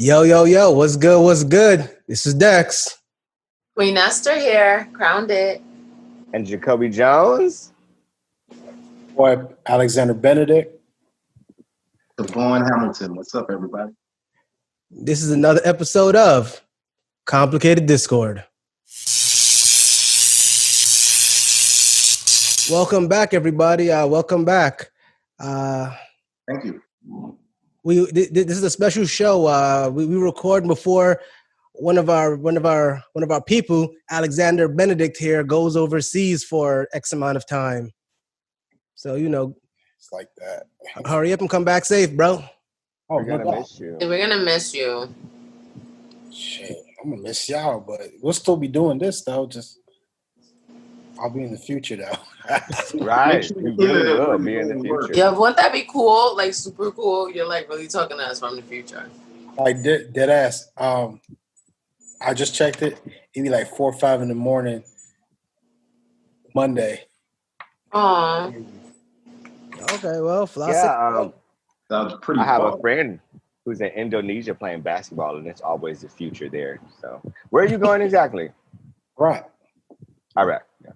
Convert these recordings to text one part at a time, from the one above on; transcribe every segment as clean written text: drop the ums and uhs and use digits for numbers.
Yo, yo, yo, what's good? What's good? This is Dex. Queen Esther here, crowned it. And JacobiJones. Boy, Alexander Benedict. Devon Hamilton. What's up, everybody? This is another episode of Complicated Discord. Welcome back, everybody. Welcome back. Thank you. This is a special show. We record before one of our people, Alexander Benedict here, goes overseas for X amount of time. So It's like that. hurry up and come back safe, bro. We're gonna miss you. We're gonna miss you. Shit, I'm gonna miss y'all, but we'll still be doing this though. Just I'll be in the future though. Right. Sure You really will be in the future. Yeah, wouldn't that be cool? Like super cool. You're like really talking to us from the future. Like dead ass. I just checked it. It'd be like 4 or 5 in the morning, Monday. Aw. Okay, well, fly Yeah, Sounds pretty I have fun. a friend who's in Indonesia playing basketball, and it's always the future there. So, where are you going exactly? Right. Iraq. Yeah.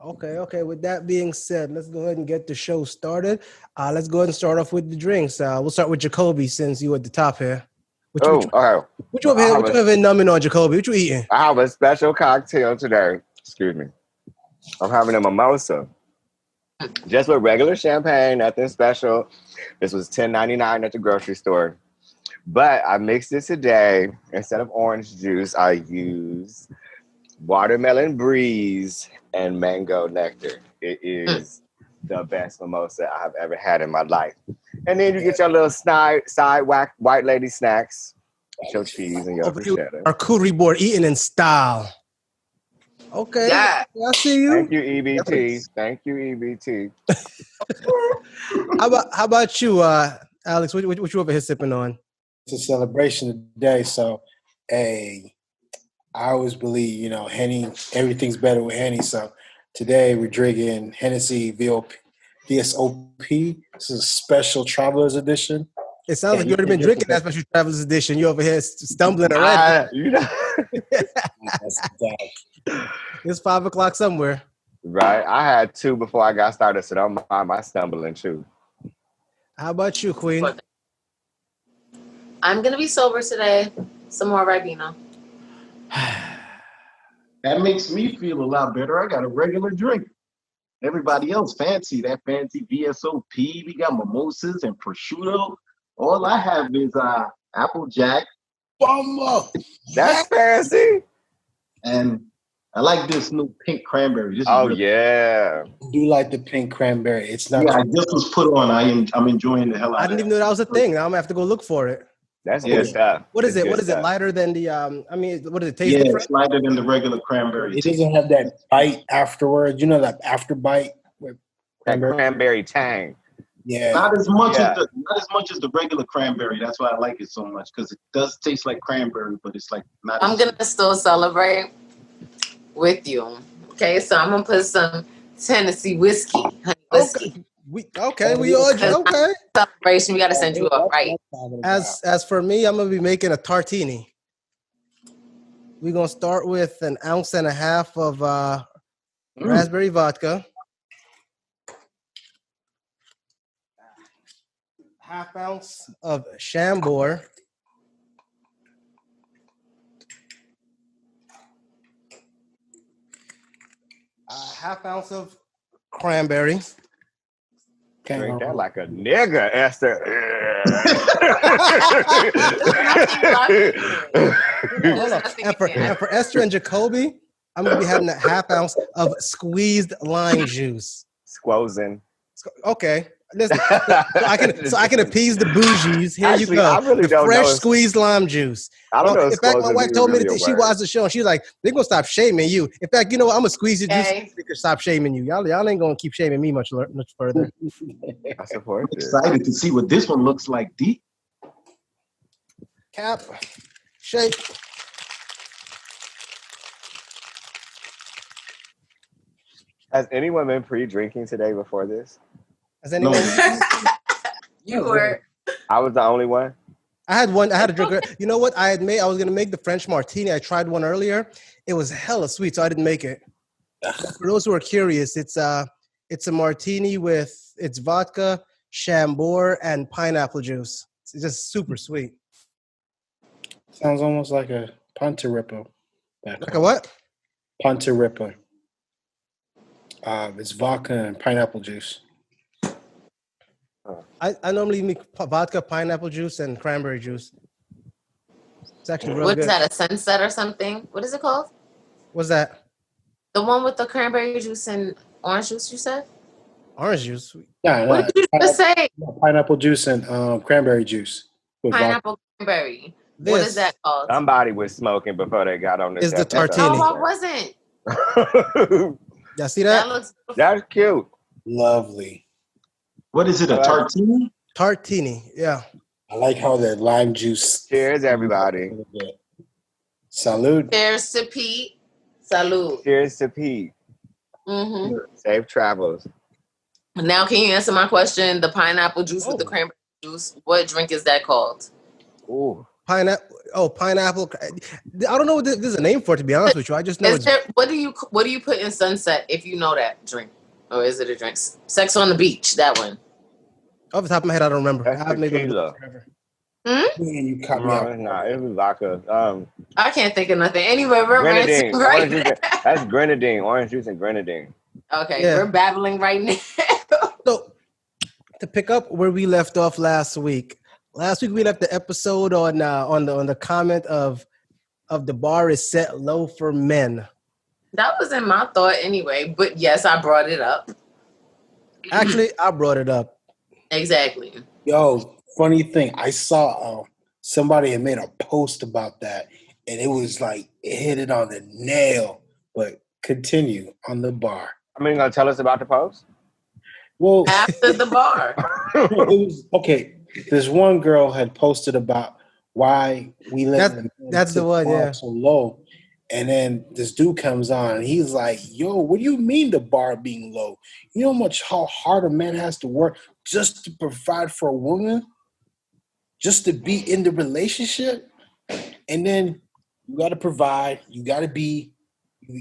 Okay. With that being said, let's go ahead and get the show started. Let's go ahead and start off with the drinks. We'll start with Jacobi since you at the top here. What you have been numbing on, Jacobi? What you eating? I have a special cocktail today. Excuse me. I'm having a mimosa. Just with regular champagne, nothing special. This was $10.99 at the grocery store. But I mixed it today. Instead of orange juice, I used watermelon breeze and mango nectar. It is the best mimosa I have ever had in my life. And then you get your little side white lady snacks, your cheese and your bruschetta. Charcuterie board eating in style. Okay. Yeah. I see you. Thank you, EBT. Thank you, EBT. How about you, Alex? What you over here sipping on? It's a celebration today, so I always believe, Henny, everything's better with Henny. So today we're drinking Hennessy VSOP. This is a special traveler's edition. It sounds like you already been drinking that special traveler's edition. You over here stumbling already. It's 5 o'clock somewhere. Right. I had 2 before I got started, so don't mind my stumbling too. How about you, Queen? I'm gonna be sober today. Some more Ribena. That makes me feel a lot better. I got a regular drink. Everybody else fancy that fancy VSOP. We got mimosas and prosciutto. All I have is Applejack. Bummer. That's fancy. And I like this new pink cranberry. This is Oh, really- yeah. I do like the pink cranberry. It's not. Yeah, this was put on. I'm enjoying the hell out I of didn't it. even know that was a thing. Now I'm gonna have to go look for it. That's Yeah. good stuff. What is It's it? What good is it? stuff. Lighter than the what does it taste Yeah, different? it's lighter than the regular cranberry. It doesn't have that bite afterwards. You know that after bite with That cranberry tang. Yeah. Not as much Yeah. as the regular cranberry. That's why I like it so much, because it does taste like cranberry, but it's like not. I'm gonna still celebrate with you. Okay, so I'm gonna put some Tennessee whiskey, honey whiskey. We all okay. Celebration. We gotta send you up, right? As for me, I'm gonna be making a tartini. We're gonna start with 1.5 ounces of raspberry vodka, 1/2 ounce of Chambord, 1/2 ounce of cranberry. Drink that like a nigga, Esther. Hold on. And for Esther and Jacobi, I'm gonna be having 1/2 ounce of squeezed lime juice. Squozen. Okay. Listen, so I can appease the bougies. Here Actually, you go. I really the don't fresh know if- squeezed lime juice. I don't know. In fact, my wife told me that she watched the show and she's like, they're gonna stop shaming you. In fact, you know what? I'm gonna squeeze your juice so they can stop shaming you. Y'all ain't gonna keep shaming me much further. I support this. Excited to see what this one looks like. Deep. Cap, shake. Has anyone been pre-drinking today before this? Has anyone? You were. I was the only one. I had one. I had a drink. You know what? I was gonna make the French martini. I tried one earlier. It was hella sweet, so I didn't make it. But for those who are curious, it's a martini with it's vodka, Chambord, and pineapple juice. It's just super sweet. Sounds almost like a Punta Ripper. Like a what? Punta Ripper. It's vodka and pineapple juice. I normally make vodka, pineapple juice, and cranberry juice. It's actually real What good. is that, a Sunset or something? What is it called? What's that? The one with the cranberry juice and orange juice, you said? Orange juice. No, What did you just say? Pineapple juice and cranberry juice. Pineapple cranberry. What is that called? Somebody was smoking before they got on this. Is the tartini. No, I wasn't. Y'all see that? That's cute. Lovely. What is it, a tartini? Tartini, yeah. I like how the lime juice. Cheers, everybody. Salud. Cheers to Pete. Salud. Cheers to Pete. Mm-hmm. Safe travels. Now, can you answer my question? The pineapple juice with the cranberry juice. What drink is that called? Ooh. Pineapple. Oh, pineapple. I don't know what there's a name for it, to be honest with you. I just know what do you put in Sunset if you know that drink? Or is it a drink? Sex on the Beach, that one. Off the top of my head, I don't remember. That's I haven't tequila. Hmm? Man, you cut me off. Nah, it was vodka. I can't think of nothing. Anyway, we're grenadine. right Juice, that's grenadine. Orange juice and grenadine. Okay, we're babbling right now. So, to pick up where we left off last week we left the episode on the comment of the bar is set low for men. That was in my thought anyway, but yes, I brought it up. Actually, I brought it up. Exactly. Yo, funny thing, I saw somebody had made a post about that, and it was like it hit it on the nail. But continue on the bar. I mean, you gonna tell us about the post? Well, after the bar. It was okay. This one girl had posted about why we let that's the one, yeah, so low. And then this dude comes on and he's like, yo, what do you mean the bar being low? You know how hard a man has to work just to provide for a woman? Just to be in the relationship? And then you gotta provide, you gotta be a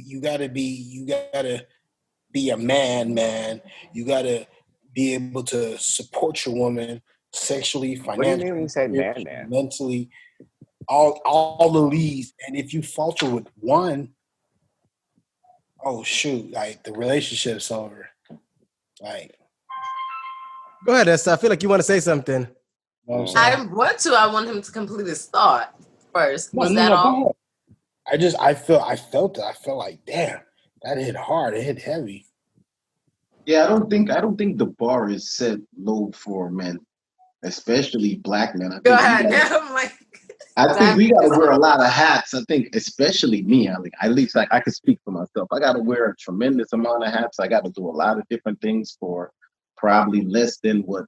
man. You gotta be able to support your woman sexually, financially. What do you mean when you say man? Mentally. All the leads, and if you falter with one, oh shoot, like the relationship's over. Like, go ahead, Esther. I feel like you want to say something. I want him to complete his thought first. Was that all? I felt it. I felt like, damn, that hit hard. It hit heavy. Yeah, I don't think the bar is set low for men, especially black men. Go ahead. I think we got to wear a lot of hats. I think, especially me, at least I can speak for myself. I got to wear a tremendous amount of hats. I got to do a lot of different things for probably less than what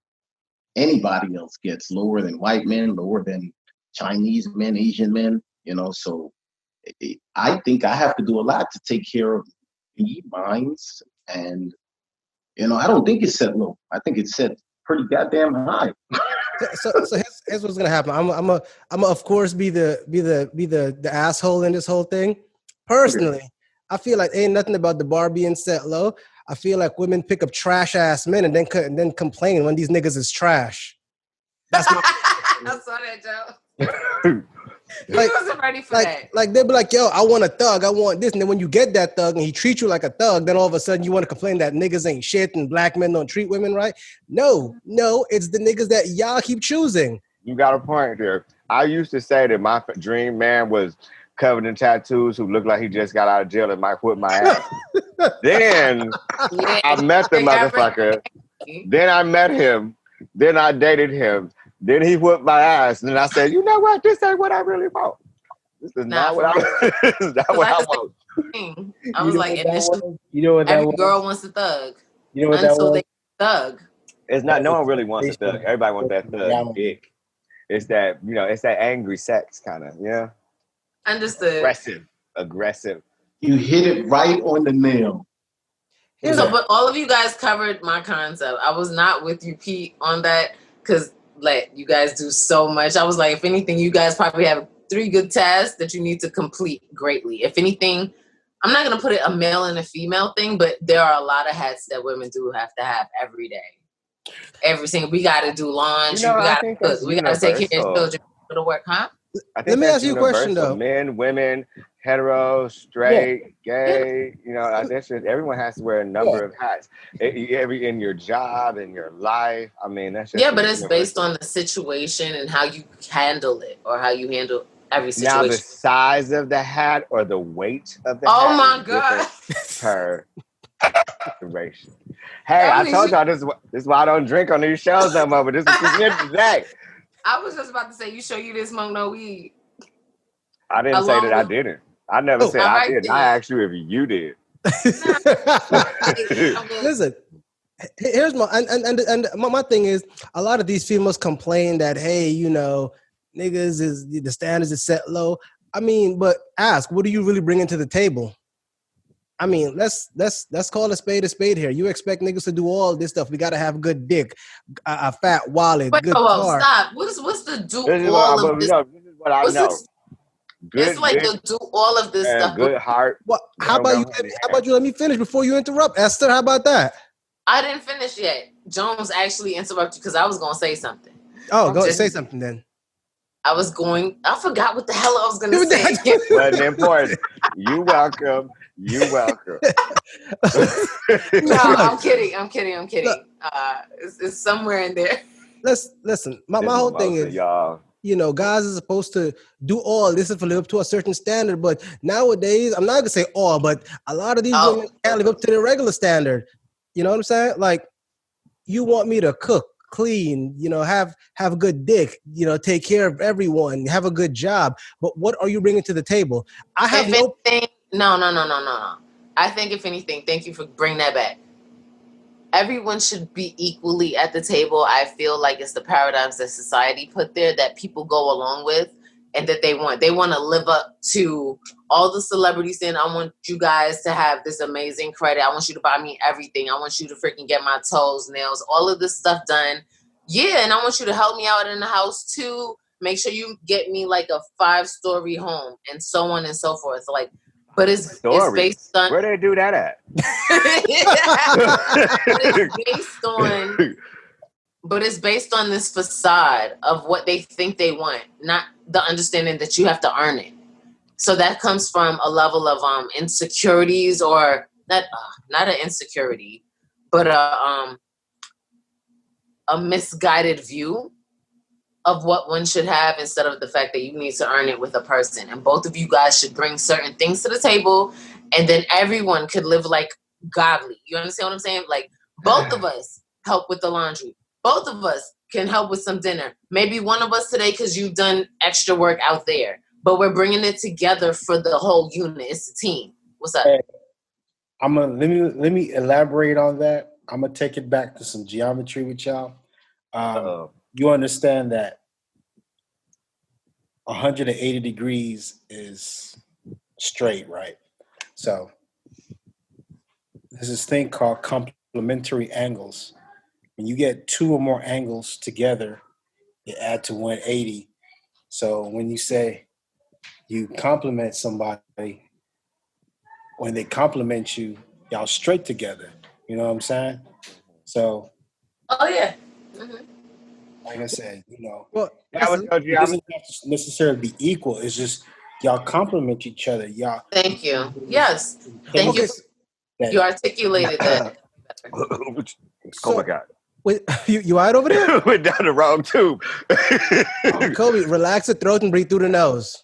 anybody else gets. Lower than white men, lower than Chinese men, Asian men. So I think I have to do a lot to take care of the minds. And I don't think it's set low. I think it's set pretty goddamn high. So here's what's gonna happen. I'm of course be the asshole in this whole thing. Personally, I feel like ain't nothing about the bar being set low. I feel like women pick up trash ass men and then complain when these niggas is trash. That's my I saw that, Joe. He wasn't ready for that. Like they'll be like, yo, I want a thug, I want this. And then when you get that thug and he treats you like a thug, then all of a sudden you want to complain that niggas ain't shit and black men don't treat women right. No, it's the niggas that y'all keep choosing. You got a point there. I used to say that my dream man was covered in tattoos who looked like he just got out of jail and might whip my ass. Then I met the motherfucker. Then I met him. Then I dated him. Then he whipped my ass, and then I said, "You know what? This ain't what I really want. This is not what I want." I was like, initially, every girl wants a thug. You know what that was? They thug. It's not. No one really wants a thug. Everybody wants that thug dick. It's that it's that angry sex kind of. Yeah. Understood. Aggressive. You hit it right on the nail. But all of you guys covered my concept. I was not with you, Pete, on that because let you guys do so much. I was like, if anything, you guys probably have 3 good tasks that you need to complete greatly. If anything, I'm not going to put it a male and a female thing, but there are a lot of hats that women do have to have every day. Every single, we got to do laundry, we got to cook, we got to take care of children, go to work, huh? Let me ask you a question though. Men, women, hetero, straight, gay, you know, that's just, everyone has to wear a number of hats. Every in your job, in your life. I mean, that's just but it's based on the situation and how you handle it, or how you handle every situation. Now, the size of the hat or the weight of the hat. Oh my God! Per situation. Hey, I told y'all this is why I don't drink on these shows no more. But this is today. I was just about to say, you sure you didn't smoke no weed? I didn't say that I didn't. I never said I did. I asked you if you did. Listen, here's my thing is, a lot of these females complain that, hey, you know, niggas is the standards is set low. I mean, but ask, what do you really bring to the table? I mean, let's call a spade here. You expect niggas to do all this stuff? We gotta have good dick, a fat wallet, good car. Stop. What's the do all of this? This is what I know. It's like to do all of this stuff. Good heart. Well, how about you let me finish before you interrupt, Esther? How about that? I didn't finish yet. Jones actually interrupted you because I was gonna say something. Oh, go say something then. I forgot what the hell I was gonna say. Wasn't important. You welcome. No, I'm kidding. It's somewhere in there. Listen. My whole thing is, y'all. You know, guys are supposed to do all this to live up to a certain standard, but nowadays, I'm not gonna say all, but a lot of these women can't live up to their regular standard. You know what I'm saying? Like, you want me to cook, clean, you know, have a good dick, you know, take care of everyone, have a good job. But what are you bringing to the table? I have No. I think if anything, thank you for bringing that back. Everyone should be equally at the table. I feel like it's the paradigms that society put there that people go along with, and that they want to live up to all the celebrities. Then I want you guys to have this amazing credit. I want you to buy me everything. I want you to freaking get my toes, nails, all of this stuff done. Yeah, and I want you to help me out in the house too. Make sure you get me like a 5-story home, and so on and so forth. Like, but it's based on where they do that at. But it's based on this facade of what they think they want, not the understanding that you have to earn it. So that comes from a level of insecurities, or not an insecurity, but a misguided view of what one should have, instead of the fact that you need to earn it with a person. And both of you guys should bring certain things to the table, and then everyone could live like godly. You understand what I'm saying? Like, both of us help with the laundry. Both of us can help with some dinner. Maybe one of us today because you've done extra work out there. But we're bringing it together for the whole unit. It's a team. What's up? Hey, let me elaborate on that. I'm gonna take it back to some geometry with y'all. You understand that 180 degrees is straight, right? So there's this thing called complementary angles. When you get 2 or more angles together, they add to 180. So when you say you compliment somebody, when they compliment you, y'all straight together. You know what I'm saying? So. Oh yeah. Mm-hmm. Like I said, you know, it doesn't have to necessarily be equal. It's just y'all compliment each other. Y'all. Thank you. Yes. Thank you. You articulated that. Oh my God. Wait, you all right over there? Went down the wrong tube. Kobe, relax the throat and breathe through the nose.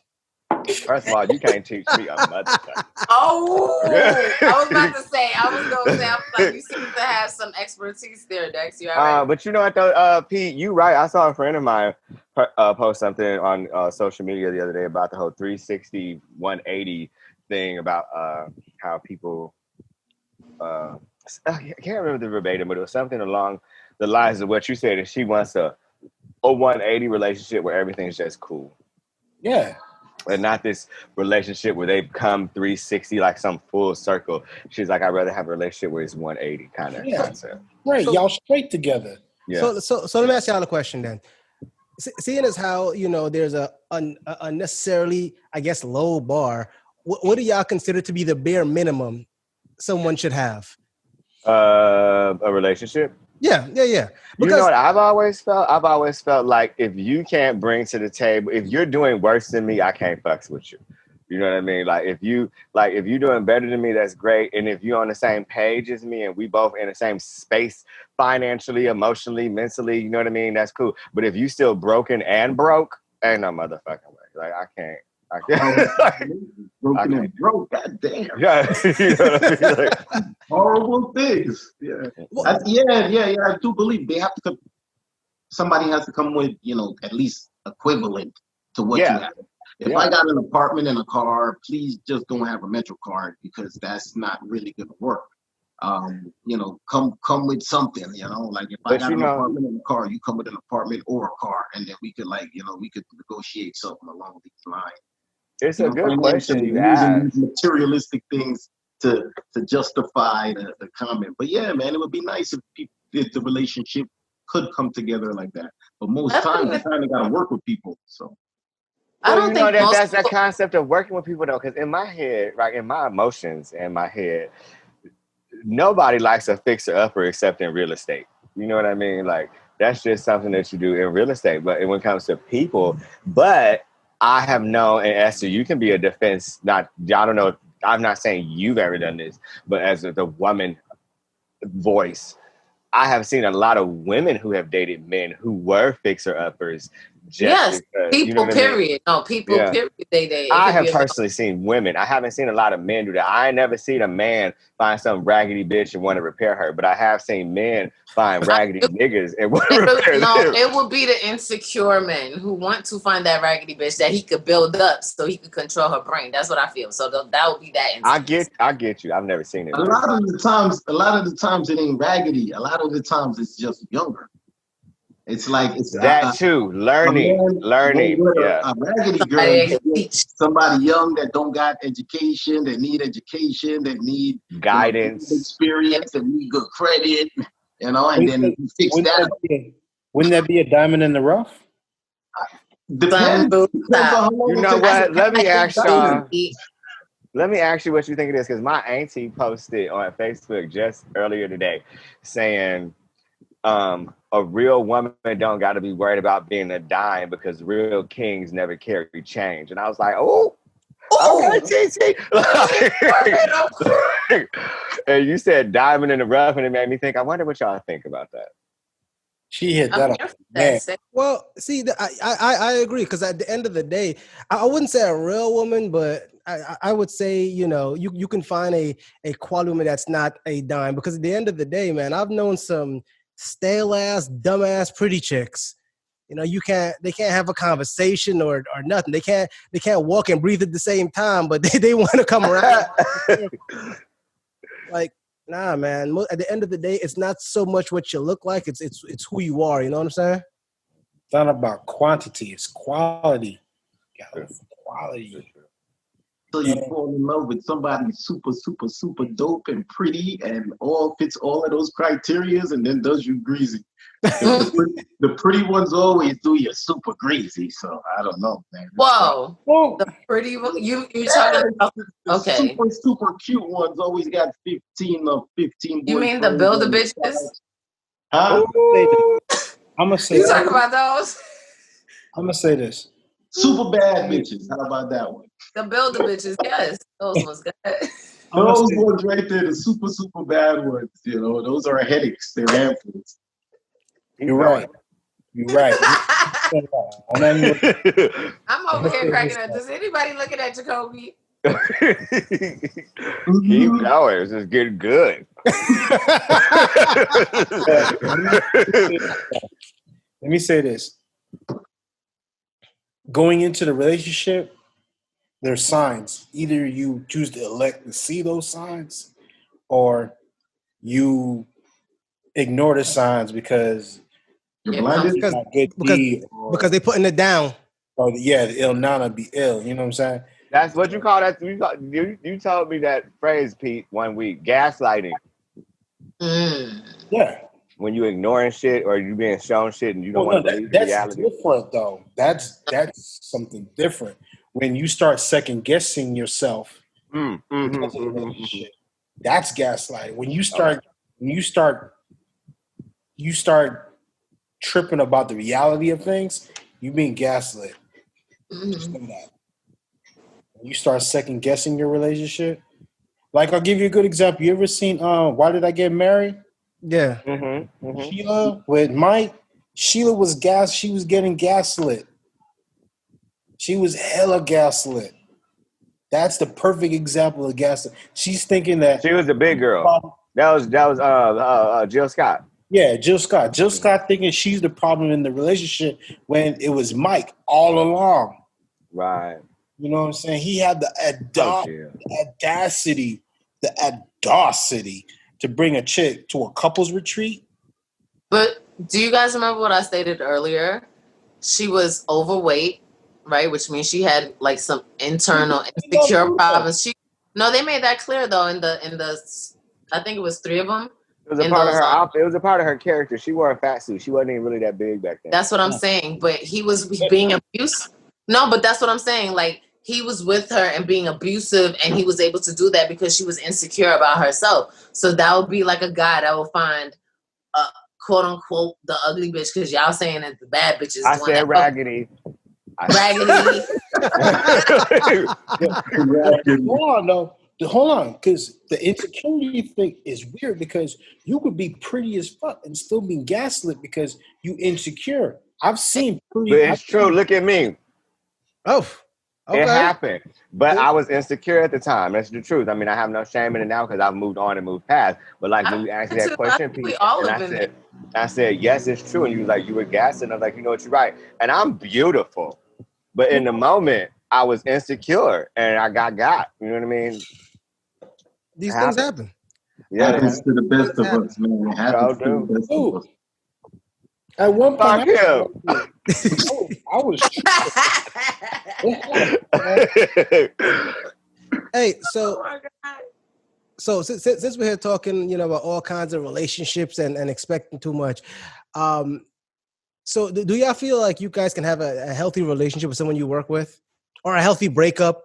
First of all, you can't teach me a mother tongue. Oh, I was going to say, I was like, you seem to have some expertise there, Dex. You all right? But you know what, though, Pete, you right. I saw a friend of mine post something on social media the other day about the whole 360, 180 thing about how people, I can't remember the verbatim, but it was something along the lines of what you said, that she wants a 180 relationship where everything's just cool. Yeah. And not this relationship where they come 360 like some full circle. She's like, I'd rather have a relationship where it's 180 kind of concept. Right, y'all straight together. Yeah. So let me ask y'all a question then. seeing as how there's a unnecessarily, I guess, low bar. What do y'all consider to be the bare minimum someone should have? A relationship. Yeah. Because, you know what I've always felt? I've always felt like if you can't bring to the table, if you're doing worse than me, I can't fucks with you. You know what I mean? Like if you're doing better than me, that's great. And if you're on the same page as me and we both in the same space financially, emotionally, mentally, you know what I mean? That's cool. But if you still broken and broke, ain't no motherfucking way. Like I can't. Broken and broke, goddamn. Yeah, you know what I mean? Like, horrible things. Yeah. I do believe they have to. Somebody has to come with, at least equivalent to what you have. If I got an apartment and a car, please just don't have a Metro card because that's not really going to work. Come with something. Like if I got an apartment and a car, you come with an apartment or a car, and then we could we could negotiate something along these lines. It's a good question you ask. Using materialistic things to justify the comment. But yeah, man, it would be nice if the relationship could come together like that. But most times, you kind of got to work with people. So I don't think that's that concept of working with people though. Because in my head, right, in my emotions, in my head, nobody likes a fixer upper except in real estate. You know what I mean? Like that's just something that you do in real estate. But when it comes to people, I have known, and Esther, you can be a defense. I don't know. I'm not saying you've ever done this, but as the woman voice, I have seen a lot of women who have dated men who were fixer uppers. Yes, people. Period. No, people. Period. I have personally seen women. I haven't seen a lot of men do that. I ain't never seen a man find some raggedy bitch and want to repair her, but I have seen men find raggedy niggas and want to repair them. It will be the insecure men who want to find that raggedy bitch that he could build up so he could control her brain. That's what I feel. So that would be that. I get you. I've never seen it. A lot of the times it ain't raggedy. A lot of the times it's just younger. It's like it's that too. Learning. Yeah. A raggedy girl, somebody young that don't got education, that need education, that need guidance, experience, that need good credit, and then you fix that. Wouldn't that be a diamond in the rough? Depends. You know what? Let me ask y'all. Let me ask you what you think it is, because my auntie posted on Facebook just earlier today saying, a real woman don't got to be worried about being a dime because real kings never carry change. And I was like, okay, TT. And you said diamond in the rough, and it made me think, I wonder what y'all think about that. She hit that. Well, see, I agree, because at the end of the day, I wouldn't say a real woman, but I would say, you can find a quality woman that's not a dime, because at the end of the day, man, I've known some stale ass, dumb ass, pretty chicks. They can't have a conversation or nothing. They can't walk and breathe at the same time, but they want to come around. Like, nah, man. At the end of the day, it's not so much what you look like. It's who you are. You know what I'm saying? It's not about quantity. It's quality. Quality. So you fall in love with somebody super, super, super dope and pretty and fits all of those criterias, and then does you greasy. The pretty ones always do you super greasy. So I don't know, man. Whoa. The pretty one? You talking about? Okay. Super, super cute ones always got 15 You mean the builder bitches? Huh? I'm gonna say. You talking about those? I'm gonna say this. Super bad bitches. How about that one? The builder bitches, yes. Those ones got those ones right there, the super, super bad ones. Those are headaches. They're handfuls. You're right. I'm over here cracking up. Does anybody looking at Jacobi? Keep going. This is getting good. Let me say this. Going into the relationship, there's signs. Either you choose to elect to see those signs, or you ignore the signs because you're blinded. Because they're putting it down. Oh yeah, the ill nana be ill. You know what I'm saying? That's what you call that. You told me that phrase, Pete, one week. Gaslighting. Yeah. when you ignoring shit or you being shown shit and you don't want to believe that's reality. different though. That's something different. When you start second guessing yourself because of the relationship, that's gaslighting. When you start tripping about the reality of things, you being gaslit. Just know that. When you start second guessing your relationship, like I'll give you a good example. You ever seen Why Did I Get Married? Yeah. Sheila with Mike. Sheila was she was getting gaslit. She was hella gaslit. That's the perfect example of gaslit. She's thinking that she was a big girl. That was Jill Scott. Yeah, Jill Scott. Jill Scott thinking she's the problem in the relationship when it was Mike all along. Right. You know what I'm saying? He had the audacity to bring a chick to a couples retreat. But do you guys remember what I stated earlier? She was overweight, right? Which means she had like some internal insecure problems. They made that clear though in the I think it was 3 of them. It was a part of her outfit. It was a part of her character. She wore a fat suit. She wasn't even really that big back then. That's what I'm saying. But he was being abusive. No, but that's what I'm saying. Like he was with her and being abusive, and he was able to do that because she was insecure about herself. So that would be like a guy that will find quote unquote the ugly bitch, because y'all saying that the bad bitch is. I said raggedy. Raggedy. Hold on, because the insecurity thing is weird because you could be pretty as fuck and still be gaslit because you insecure. I've seen pretty. But it's true. Look at me. Oh, okay. It happened. But I was insecure at the time. That's the truth. I mean, I have no shame in it now because I've moved on and moved past. But like when you asked me that question, Pete, and I said, yes, it's true. And you was like, you were gassing. I was like, you know what, you're right. And I'm beautiful. But in the moment, I was insecure and I got. You know what I mean? These things happen. Yeah, it happens to the best of us, man. It happens to the best of us. At one point, I was Hey, so since we're here talking, about all kinds of relationships and expecting too much, so do y'all feel like you guys can have a healthy relationship with someone you work with, or a healthy breakup?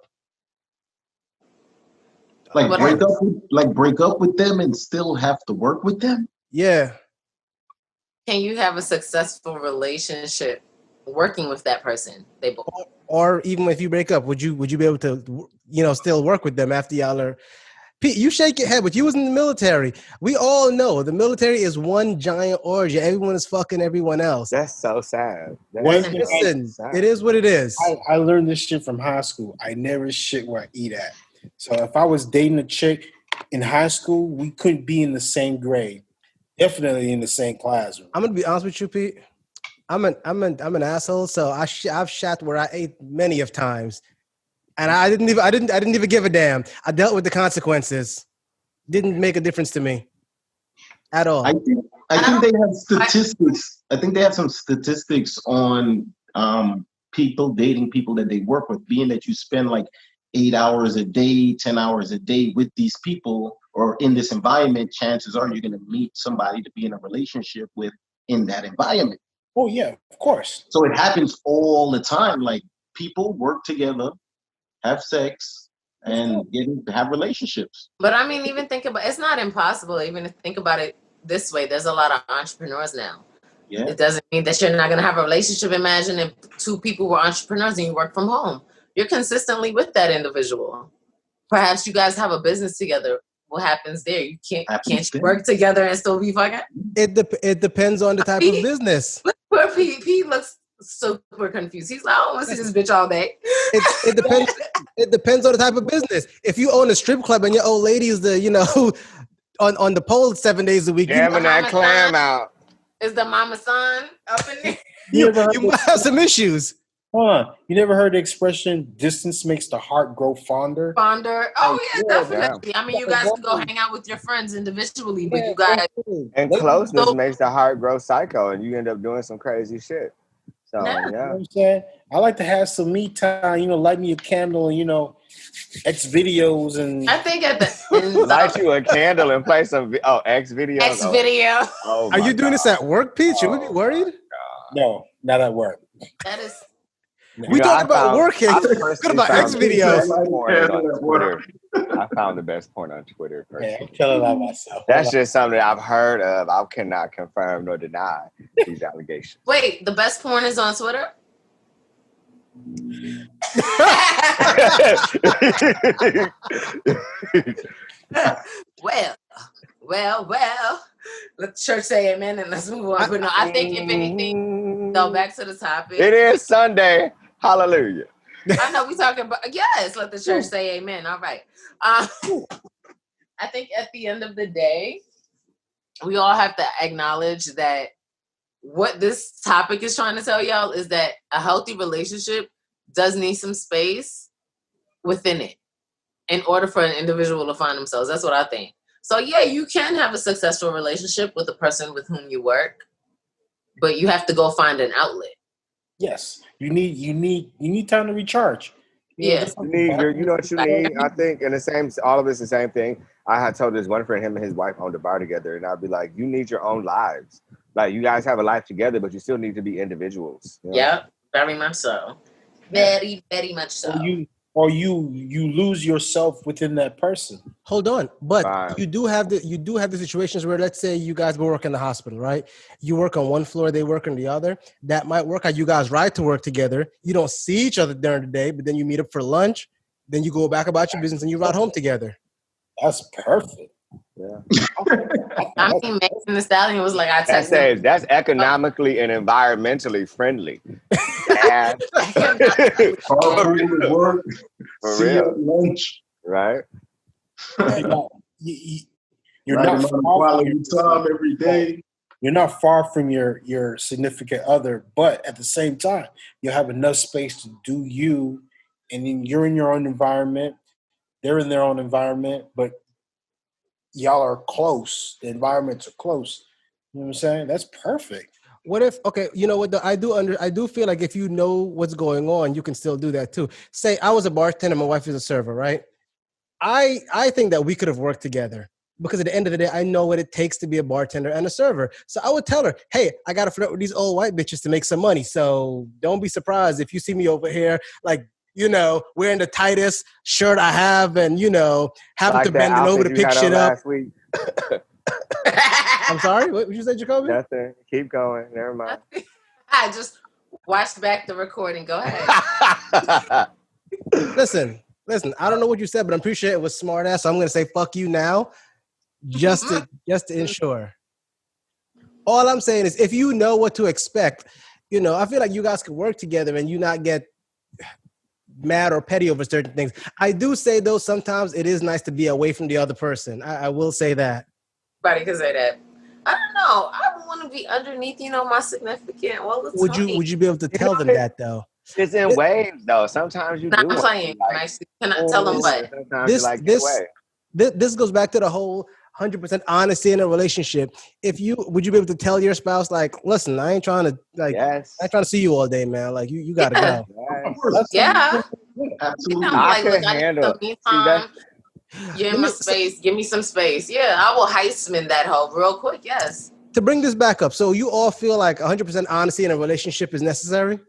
Break up with them and still have to work with them? Yeah. Can you have a successful relationship working with that person? They both. Or even if you break up, would you be able to, still work with them after y'all are? Pete, you shake your head, but you was in the military. We all know the military is one giant orgy. Everyone is fucking everyone else. That's so sad. Listen, it is what it is. I learned this shit from high school. I never shit where I eat at. So if I was dating a chick in high school, we couldn't be in the same grade. Definitely in the same classroom. I'm gonna be honest with you, Pete. I'm an asshole. So I've shot where I ate many of times, and I didn't even give a damn. I dealt with the consequences. Didn't make a difference to me at all. I think they have statistics. I think they have some statistics on people dating people that they work with, being that you spend like 8 hours a day, 10 hours a day with these people or in this environment, chances are you're going to meet somebody to be in a relationship with in that environment. Oh, yeah, of course. So it happens all the time. Like people work together, have sex, and have relationships. But I mean, even think about it's not impossible. Even to think about it this way, there's a lot of entrepreneurs now. Yeah. It doesn't mean that you're not going to have a relationship. Imagine if 2 people were entrepreneurs and you work from home. You're consistently with that individual. Perhaps you guys have a business together. What happens there? You can't you work together and still be fucking? It depends on the type of business. Look, Pete looks super confused. He's like, I don't want to see this bitch all day. It depends. It depends on the type of business. If you own a strip club and your old lady is on the pole 7 days a week, jamming that clam out. Is the mama son up in there? You might have some issues. Hold on. You never heard the expression, distance makes the heart grow fonder? Fonder. Oh, yeah, definitely. I mean, you guys can go hang out with your friends individually, but you guys... And closeness makes the heart grow psycho, and you end up doing some crazy shit. So, You know what I'm saying? I like to have some me time, light me a candle and, X videos and. I think at the end, light you a candle and play some X videos. X video. Oh, Are you doing this at work, Pete? Should we be worried? No, not at work. That is. We talking about work here. What about X videos? I found the best porn on Twitter. Yeah, I'm killing out myself. That's just something that I've heard of. I cannot confirm nor deny these allegations. Wait, the best porn is on Twitter? Well. Let the church say amen and let's move on. But no, I think if anything, go back to the topic. It is Sunday. Hallelujah. I know we talking about, yes, let the church say amen. All right. I think at the end of the day, we all have to acknowledge that what this topic is trying to tell y'all is that a healthy relationship does need some space within it in order for an individual to find themselves. That's what I think. So yeah, you can have a successful relationship with the person with whom you work, but you have to go find an outlet. Yes, you need time to recharge. Yes, you know what you need. I think, and the same, all of it's the same thing. I had told this one friend, him and his wife owned a bar together, and I'd be like, you need your own lives. Like you guys have a life together, but you still need to be individuals. You know? Yeah, very much so. Very, very much so. Or you lose yourself within that person. Hold on, but you do have the situations where, let's say you guys work in the hospital, right? You work on one floor, they work on the other. That might work out. You guys ride to work together. You don't see each other during the day, but then you meet up for lunch. Then you go back about your business and you ride home together. That's perfect. Yeah. I mean, Megan Thee Stallion was like, I texted. That's economically and environmentally friendly. Work, for see real. you at lunch. Right? You're not far quality time every day. You're not far from your significant other, but at the same time, you have enough space to do you, and then you're in your own environment. They're in their own environment, but y'all are close. The environments are close. You know what I'm saying? That's perfect. What if, okay, you know what, I do feel like if you know what's going on, you can still do that too. Say I was a bartender, my wife is a server, right? I think that we could have worked together because at the end of the day, I know what it takes to be a bartender and a server. So I would tell her, hey, I got to flirt with these old white bitches to make some money. So don't be surprised if you see me over here, like, you know, wearing the tightest shirt I have and, you know, having to bend over to pick shit up. I'm sorry, what did you say, Jacobi? Nothing. Keep going. Never mind. I just watched back the recording. Go ahead. Listen, I don't know what you said, but I'm pretty sure it was smart ass. So I'm gonna say fuck you now, just to ensure. All I'm saying is if you know what to expect, you know, I feel like you guys could work together and you not get mad or petty over certain things. I do say though, sometimes it is nice to be away from the other person. I will say that. Everybody can say that. I don't know. I want to be underneath, you know, my significant. Well, would you be able to tell them that though? It's in waves though. Sometimes you do. I'm playing. Can I tell them what? This goes back to the whole 100% honesty in a relationship. Would you be able to tell your spouse, like, listen, I ain't trying to see you all day, man. Like you gotta go. Yes. Yeah. Absolutely. I can handle it. You're in my space. Give me some space. Yeah, I will Heisman that hoe real quick. Yes. To bring this back up, so you all feel like 100% honesty in a relationship is necessary?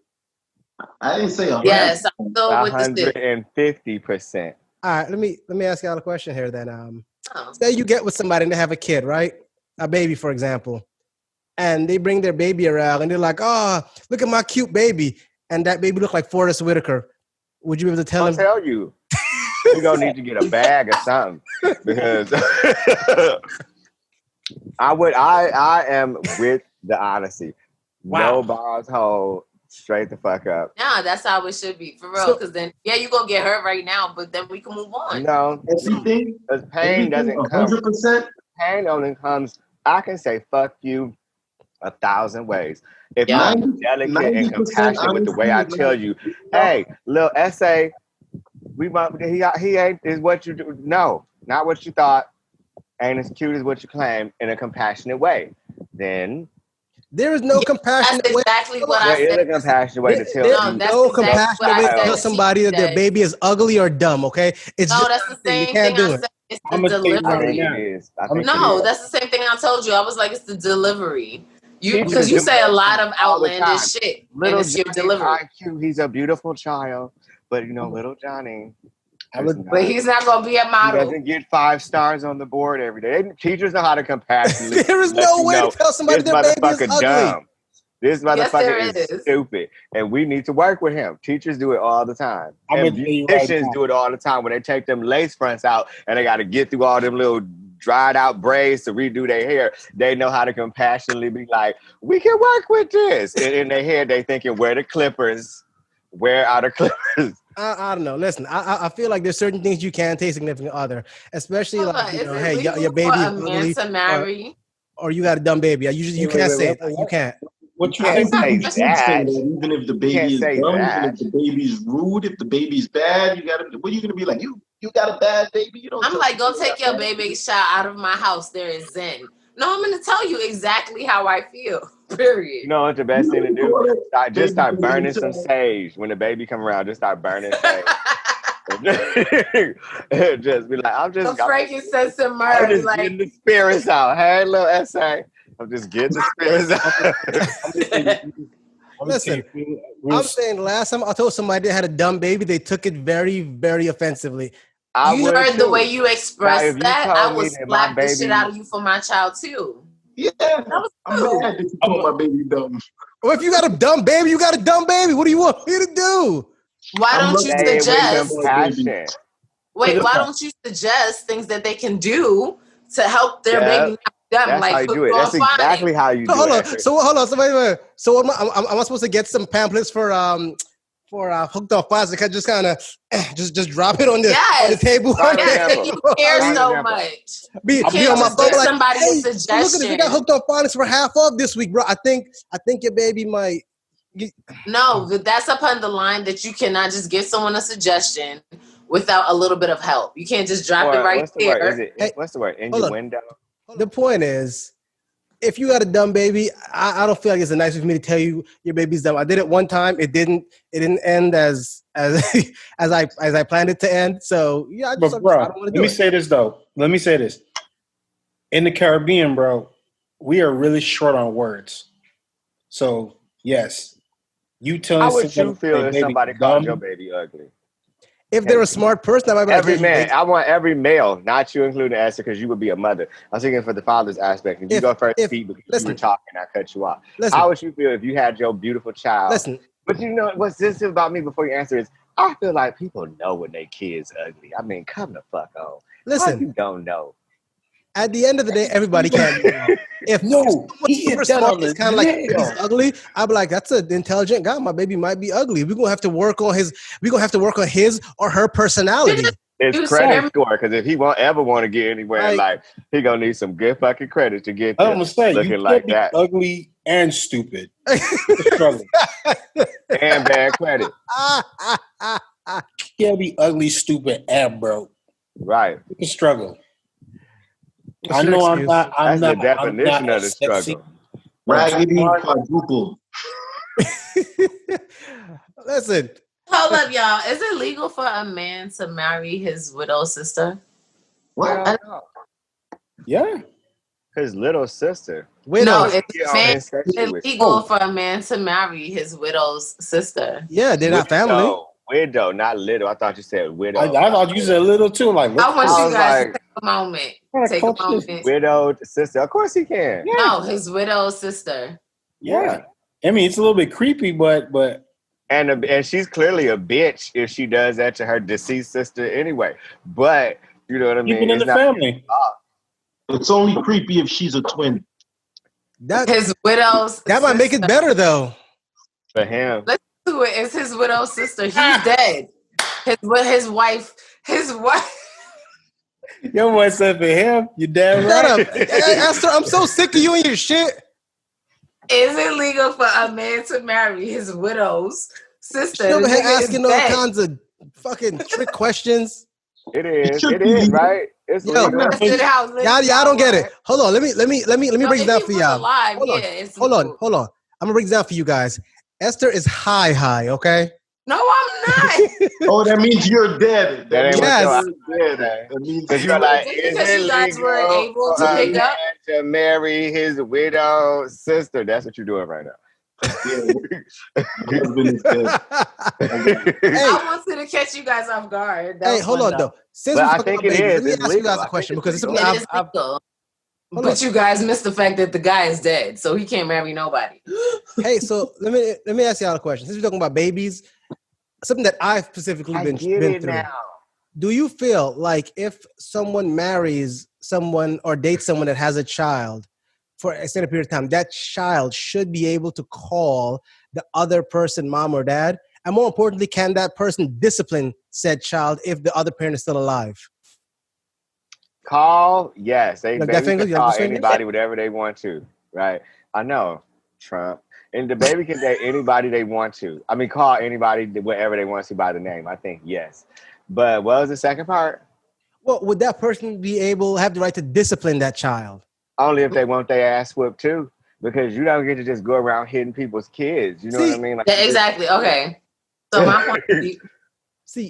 I didn't say 100%. Yes, I'm go with this. 150%. All right, let me ask y'all a question here then. Say you get with somebody and they have a kid, right? A baby, for example. And they bring their baby around and they're like, oh, look at my cute baby. And that baby look like Forrest Whitaker. Would you be able to tell him? I'll tell you. You're going to need to get a bag or something. Because I am with the honesty. Wow. No bars hold. Straight the fuck up. Yeah, that's how it should be, for real. Because then, yeah, you're going to get hurt right now, but then we can move on. No. Because pain doesn't 100%? Pain only comes, I can say fuck you 1,000 ways. If I'm delicate and compassionate with the way I tell you, hey, little essay, he ain't is what you do. No, not what you thought. Ain't as cute as what you claim in a compassionate way. Then There is no compassionate That's exactly what I There said. is a compassionate way to tell There you. is no compassionate way to tell said. somebody that their baby is ugly or dumb, okay? It's No, just that's the thing. You same can't thing do I it. said. It's I'm the gonna tell you I right delivery. think now. it is. No, that's the same thing I told you. I was like, it's the delivery. Teachers Because you do say a that lot of all the outlandish time. shit, and Little it's your Johnny's delivery. IQ, he's a beautiful child, but little Johnny, But he's not gonna be a he model. doesn't get 5 stars on the board every day. Teachers know how to compassionately. There is no way to tell somebody this their baby is motherfucker ugly. dumb. This Yes, there motherfucker is is. stupid, and we need to work with him. Teachers do it all the time, I'm and gonna tell you right musicians now. do it all the time when they take them lace fronts out and they got to get through all them little dried out braids to redo their hair. They know how to compassionately be like, we can work with this. And in their head, they thinking, where the clippers? Where are the clippers? I don't know. Listen, I feel like there's certain things you can take significant other, especially like hey, your baby is ugly, to marry, or you got a dumb baby. You can't say that. You can't. What you can't think? say that. Even if the baby is dumb, even if the baby's rude, if the baby's bad, what are you gonna be like? You got a bad baby. You don't. I'm like, go take your baby child out of my house. There is Zen. No, I'm gonna tell you exactly how I feel. Period. You know what the best thing to do? Just start burning some sage when the baby come around. Just start burning sage. Just be like, I'm just frankincense and myrrh. I'm just getting the spirits out. Hey, little essay. I'm just getting the spirits out. Listen, I'm saying last time I told somebody they had a dumb baby, they took it very, very offensively. You heard the way you expressed that. I would slap the shit out of you for my child too. Yeah, I'm mad that you called my baby dumb. Well, if you got a dumb baby, you got a dumb baby. What do you want me to do? Why don't you suggest? Wait, why don't you suggest things that they can do to help their baby not dumb? That's like how you do it. That's exactly how you do it. So hold on. So wait. So am I supposed to get some pamphlets for hooked on faucets? Can I just kind of just drop it on the table? You care so much. Be on my phone like, somebody hey, a suggestion. Look at this. We got hooked on faucets for half off this week, bro. I think your baby might. No, that's upon the line that you cannot just give someone a suggestion without a little bit of help. You can't just drop it right there. What's the word? Innuendo? The point is, if you got a dumb baby, I don't feel like it's a nice way for me to tell you your baby's dumb. I did it one time. It didn't end as I planned it to end. So yeah, I don't want to do it. Let me say this though. Let me say this. In the Caribbean, bro, we are really short on words. So yes, you telling how would you feel if somebody called your baby ugly? If they're a smart person, I might be like, every man. I want every male, not you including Esther, because you would be a mother. I'm thinking for the father's aspect. And you go first, Pete, because you were talking, I cut you off. How would you feel if you had your beautiful child? But you know what's this about me before you answer is I feel like people know when their kid's ugly. I mean, come the fuck on. How you don't know? At the end of the day, everybody can't be wrong. If super smart is kind of like he's ugly, I'd be like, that's an intelligent guy. My baby might be ugly. We're gonna have to work on his or her personality. It's credit score, because if he won't ever want to get anywhere in life, he gonna need some good fucking credit to get there. I'm gonna say looking like that. Ugly and stupid. And bad credit. You can't be ugly, stupid, and broke. Right. You can struggle. I know I'm not. That's the definition of the struggle. Raggedy quadruple. Listen. Hold up, y'all. Is it legal for a man to marry his widow sister? What? Yeah. His little sister. No, it's illegal for a man to marry his widow's sister. Yeah, they're not family. Widow, not little. I thought you said widow. I thought you said little too. Like, I want you guys to take a moment. Take a moment. Widowed sister. Of course he can. Yeah. No, his widow's sister. Yeah. I mean, it's a little bit creepy, but and she's clearly a bitch if she does that to her deceased sister anyway. But you know what I mean? Even in the family. It's only creepy if she's a twin. His widow's that might make it better though. For him. Let's do it. It's his widow's sister. He's dead. His wife. Your boy said for him. You damn right. Esther, I'm so sick of you and your shit. Is it legal for a man to marry his widow's sister? She over here asking all kinds of fucking trick questions. It is, right? It's legal. Y'all don't get it. Hold on, let me break it down for y'all. Alive, hold on. I'm gonna break it down for you guys. Esther is high, okay? No, I'm not. Oh, that means you're dead. That ain't yes. That means you're like, is it you guys were able to pick up to marry his widowed sister? That's what you're doing right now. My husband is dead. I wanted to catch you guys off guard. Hey, hold on though. Since I think it is. Let me ask you guys a question because it's something legal. But you guys missed the fact that the guy is dead, so he can't marry nobody. Hey, so let me ask y'all a question. Since we're talking about babies, something that I've specifically been through. Now. Do you feel like if someone marries someone or dates someone that has a child for an extended period of time, that child should be able to call the other person mom or dad? And more importantly, can that person discipline said child if the other parent is still alive? Call, yes. They can call anybody, it? whatever they want to, right? I know, Trump. And the baby can date anybody they want to. I mean, call anybody, whatever they want to by the name. I think, yes. But what was the second part? Well, would that person have the right to discipline that child? Only if they want their ass whipped too. Because you don't get to just go around hitting people's kids. You know what I mean? Like, exactly. Okay. So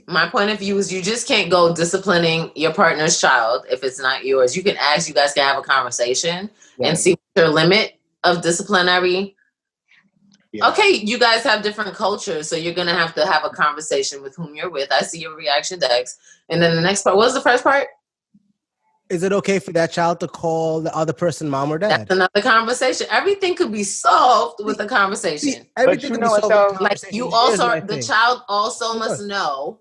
my point of view is you just can't go disciplining your partner's child if it's not yours. You can ask, you guys can have a conversation and see your limit of disciplinary. Yeah. Okay, you guys have different cultures, so you're going to have a conversation with whom you're with. I see your reaction, Dex. And then the next part, what was the first part? Is it okay for that child to call the other person mom or dad? That's another conversation. Everything could be solved with a conversation. Everything could be solved with a conversation. Like you also, the child also must know,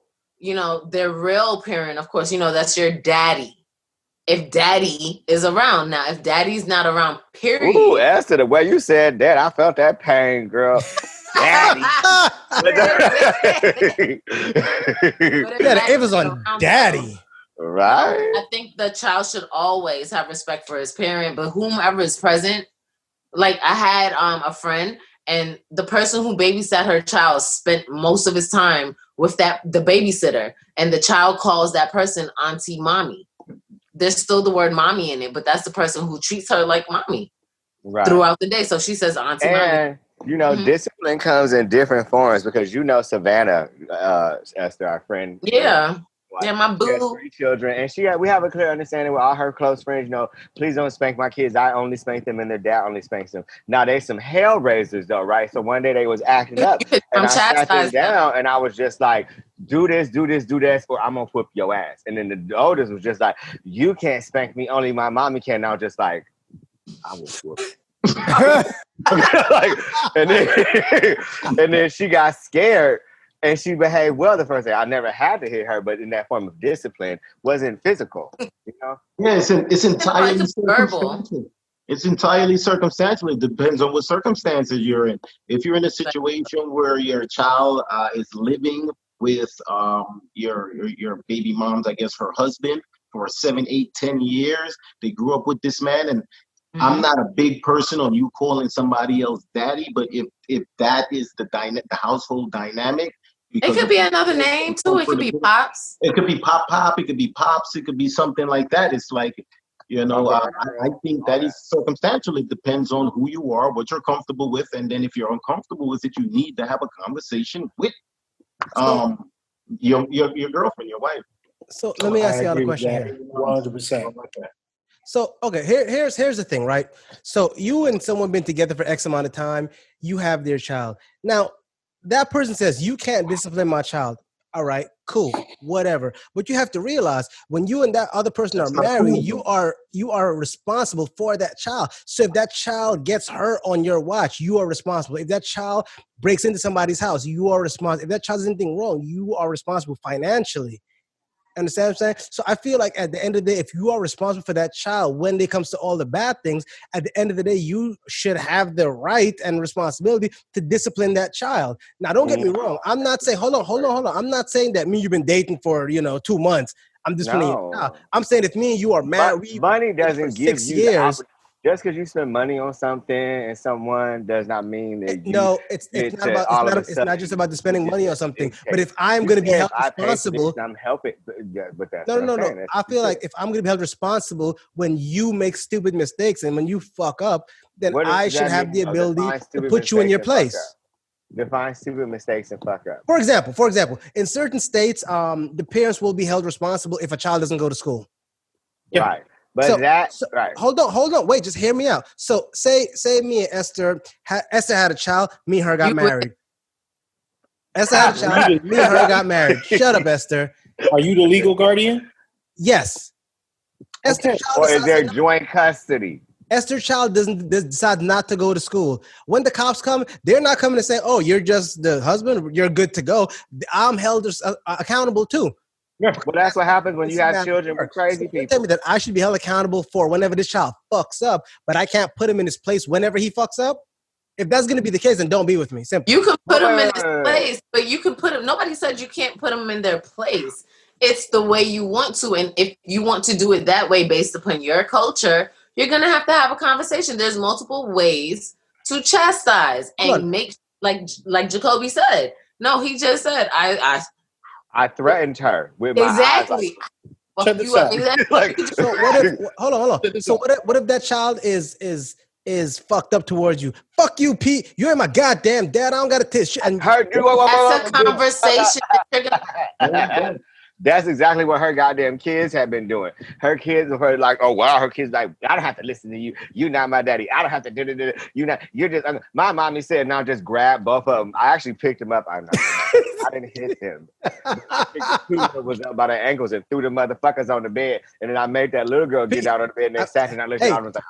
their real parent, of course, that's your daddy. If daddy is around. Now, if daddy's not around, period. Ooh, Esther, the way you said that, I felt that pain, girl. Daddy. It was on daddy. Right. I think the child should always have respect for his parent, but whomever is present, like I had a friend, and the person who babysat her child spent most of his time with the babysitter, and the child calls that person auntie mommy. There's still the word mommy in it, but that's the person who treats her like mommy throughout the day. So she says auntie mommy. Discipline comes in different forms because Savannah, Esther, our friend. Yeah. My boo. She has 3 children, and we have a clear understanding with all her close friends. Please don't spank my kids. I only spank them, and their dad only spanks them. Now they some hell raisers, though, right? So one day they was acting up, and I sat them down, and I was just like, "Do this, or I'm gonna whoop your ass." And then the oldest was just like, "You can't spank me. Only my mommy can." And I was just like, "I will whoop." and then she got scared. And she behaved well the first day. I never had to hit her, but in that form of discipline, wasn't physical. Yeah, it's entirely circumstantial. It's entirely circumstantial. It depends on what circumstances you're in. If you're in a situation where your child is living with your baby mom's, I guess, her husband for 7, 8, 10 years, they grew up with this man, and I'm not a big person on you calling somebody else daddy, but if that is the household dynamic. It could be another name too. It could be Pops. It could be Pop. It could be Pops. It could be something like that. It's like, I think that is circumstantial. It depends on who you are, what you're comfortable with. And then if you're uncomfortable with it, you need to have a conversation with your girlfriend, your wife. So let me ask you all a question here. 100%. So, okay, here's the thing, right? So you and someone been together for X amount of time, you have their child. Now, that person says, you can't discipline my child. All right, cool, whatever. But you have to realize when you and that other person are married, you are responsible for that child. So if that child gets hurt on your watch, you are responsible. If that child breaks into somebody's house, you are responsible. If that child does anything wrong, you are responsible financially. Understand what I'm saying? So I feel like at the end of the day, if you are responsible for that child when it comes to all the bad things, at the end of the day, you should have the right and responsibility to discipline that child. Now, don't get me wrong. I'm not saying, hold on. I'm not saying that you've been dating for, 2 months. I'm disciplining your child. I'm saying if me and you are married, money doesn't give you Just because you spend money on something and someone does not mean that it's not just about the spending money on something. But if I'm going to be held responsible, I'm helping. But that's no. I feel like if I'm going to be held responsible when you make stupid mistakes and when you fuck up, then I should have the ability to put you in your place. Define stupid mistakes and fuck up. For example, in certain states, the parents will be held responsible if a child doesn't go to school. Yeah. Right. But right. Hold on. Wait, just hear me out. So say me and Esther had a child, me and her got married. Esther had a child, me and her got married. Shut up, Esther. Are you the legal guardian? Yes. Okay. Or is there joint custody? Esther's child decide not to go to school. When the cops come, they're not coming to say, "Oh, you're just the husband. You're good to go." I'm held accountable too. Yeah. Well, that's what happens when you have children with crazy people. Tell me that I should be held accountable for whenever this child fucks up, but I can't put him in his place whenever he fucks up. If that's going to be the case, then don't be with me. Simple. You can put him in his place, but you can put him. Nobody said you can't put him in their place. It's the way you want to, and if you want to do it that way based upon your culture, you're going to have a conversation. There's multiple ways to chastise and make, like Jacobi said. No, he just said, I threatened her with my eyes. Check this out. Exactly. So hold on. So what if that child is fucked up towards you? Fuck you, Pete. You ain't my goddamn dad. I don't got to teach shit. And that's a conversation that you're gonna. That's exactly what her goddamn kids have been doing. Her kids are like, oh wow, her kids like, I don't have to listen to you. You're not my daddy. I don't have to do it. You're just. My mommy said, now just grab both of them. I actually picked him up. I didn't hit him. I picked the two was up by their ankles and threw the motherfuckers on the bed. And then I made that little girl get out of the bed and they sat and I looked down and was like,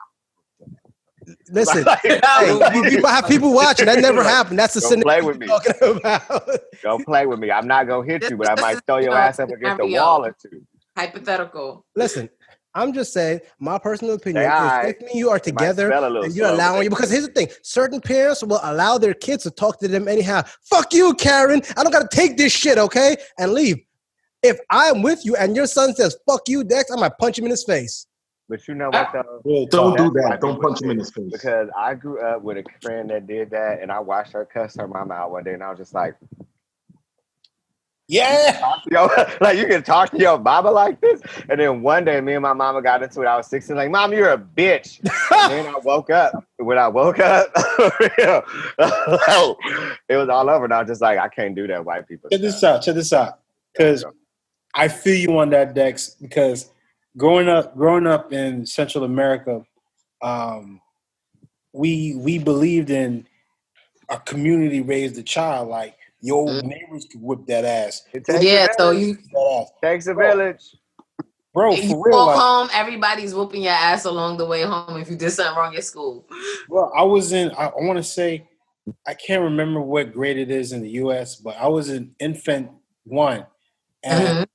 listen, you might have people watching. That never happened. That's the scenario. Play with me. Talking about. Don't play with me. I'm not gonna hit you, but I might throw your ass up against the wall or two. Hypothetical. Listen, I'm just saying. My personal opinion is, if me and you are together and you're allowing you, because here's the thing: certain parents will allow their kids to talk to them anyhow. Fuck you, Karen. I don't gotta take this shit, okay, and leave. If I'm with you and your son says "fuck you," Dex, I might punch him in his face. But you know what though? Don't do that. Don't punch him in his face. Because I grew up with a friend that did that, and I watched her cuss her mama out one day, and I was just like, "Yeah, like you can talk to your mama like this." And then one day, me and my mama got into it. I was 16, like, "Mom, you're a bitch." And then I woke up. When I woke up, it was all over, and I was just like, "I can't do that, white people." Check this out, because I feel you on that, Dex, because. Growing up in Central America, we believed in a community raised a child. Like your neighbors could whip that ass. So you takes a village, bro. If you walk home, everybody's whooping your ass along the way home if you did something wrong at school. Well, I was in. I want to say, I can't remember what grade it is in the U.S., but I was in infant 1, and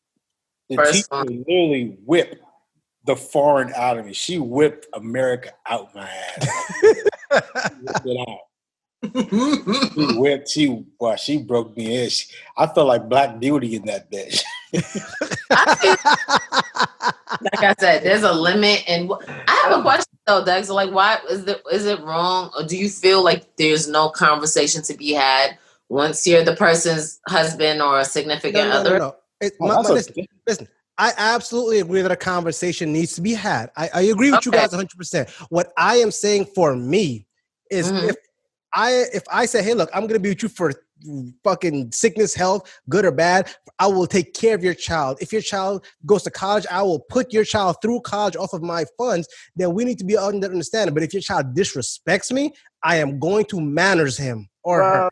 the teacher literally whipped the foreign out of me. She whipped America out my ass. She broke me in. I felt like Black Beauty in that bitch. Like I said, there's a limit, and I have a question though, Dex. Like, why is it wrong, or do you feel like there's no conversation to be had once you're the person's husband or a significant other? No. Listen. I absolutely agree that a conversation needs to be had. I agree with you guys 100%. What I am saying for me is if I say, hey, look, I'm going to be with you for fucking sickness, health, good or bad, I will take care of your child. If your child goes to college, I will put your child through college off of my funds. Then we need to be understanding. But if your child disrespects me, I am going to manners him or her.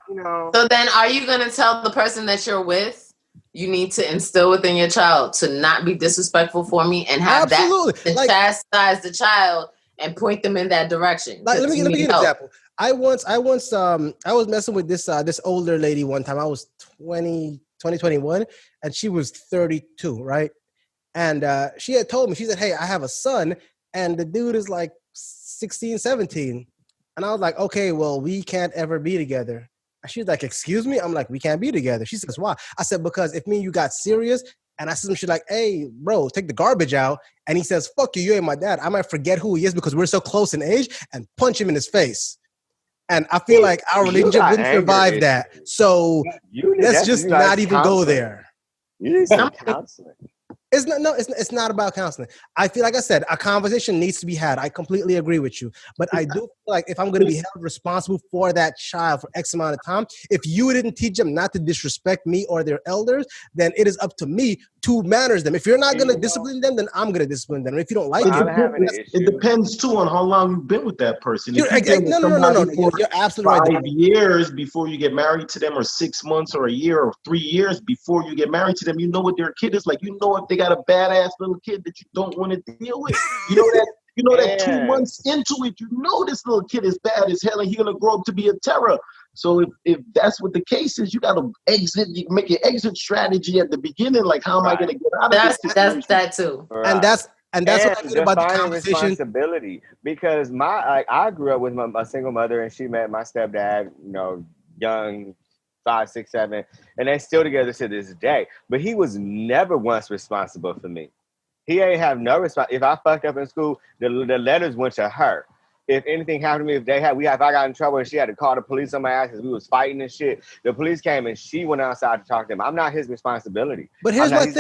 So then are you going to tell the person that you're with, you need to instill within your child to not be disrespectful for me and have that chastise the child and point them in that direction? Like, let me give you an example. I was messing with this older lady one time. I was 21, and she was 32, right? And she had told me, she said, hey, I have a son, and the dude is like 16, 17. And I was like, okay, well, we can't ever be together. She's like, excuse me? I'm like, we can't be together. She says, why? I said, because if me and you got serious and I see some shit like, hey, bro, take the garbage out. And he says, fuck you, you ain't my dad. I might forget who he is because we're so close in age and punch him in his face. And I feel like our relationship wouldn't survive that. So let's just not even go there. You need some counseling. It's not about counseling. I feel like I said, a conversation needs to be had. I completely agree with you. But I do feel like if I'm going to be held responsible for that child for X amount of time, if you didn't teach them not to disrespect me or their elders, then it is up to me to manage them. If you're not going to discipline them, then I'm going to discipline them. If you don't like it depends too on how long you've been with that person. No. You're absolutely right. 5 years before you get married to them, or 6 months, or a year, or 3 years before you get married to them, you know what their kid is like. You know if they got a badass little kid that you don't want to deal with. You know that 2 months into it, you know this little kid is bad as hell and he's gonna grow up to be a terror. So if that's what the case is, you gotta exit. You make an exit strategy at the beginning. Like, how am I gonna get out of this? That's that too. Right. And that's what I feel about the conversation. Responsibility, because I grew up with a single mother, and she met my stepdad, young, 5, 6, 7, and they're still together to this day. But he was never once responsible for me. He ain't have no response. If I fucked up in school, the letters went to her. If anything happened to me, if I got in trouble and she had to call the police on my ass because we was fighting and shit, the police came and she went outside to talk to him. I'm not his responsibility. But here's my thing.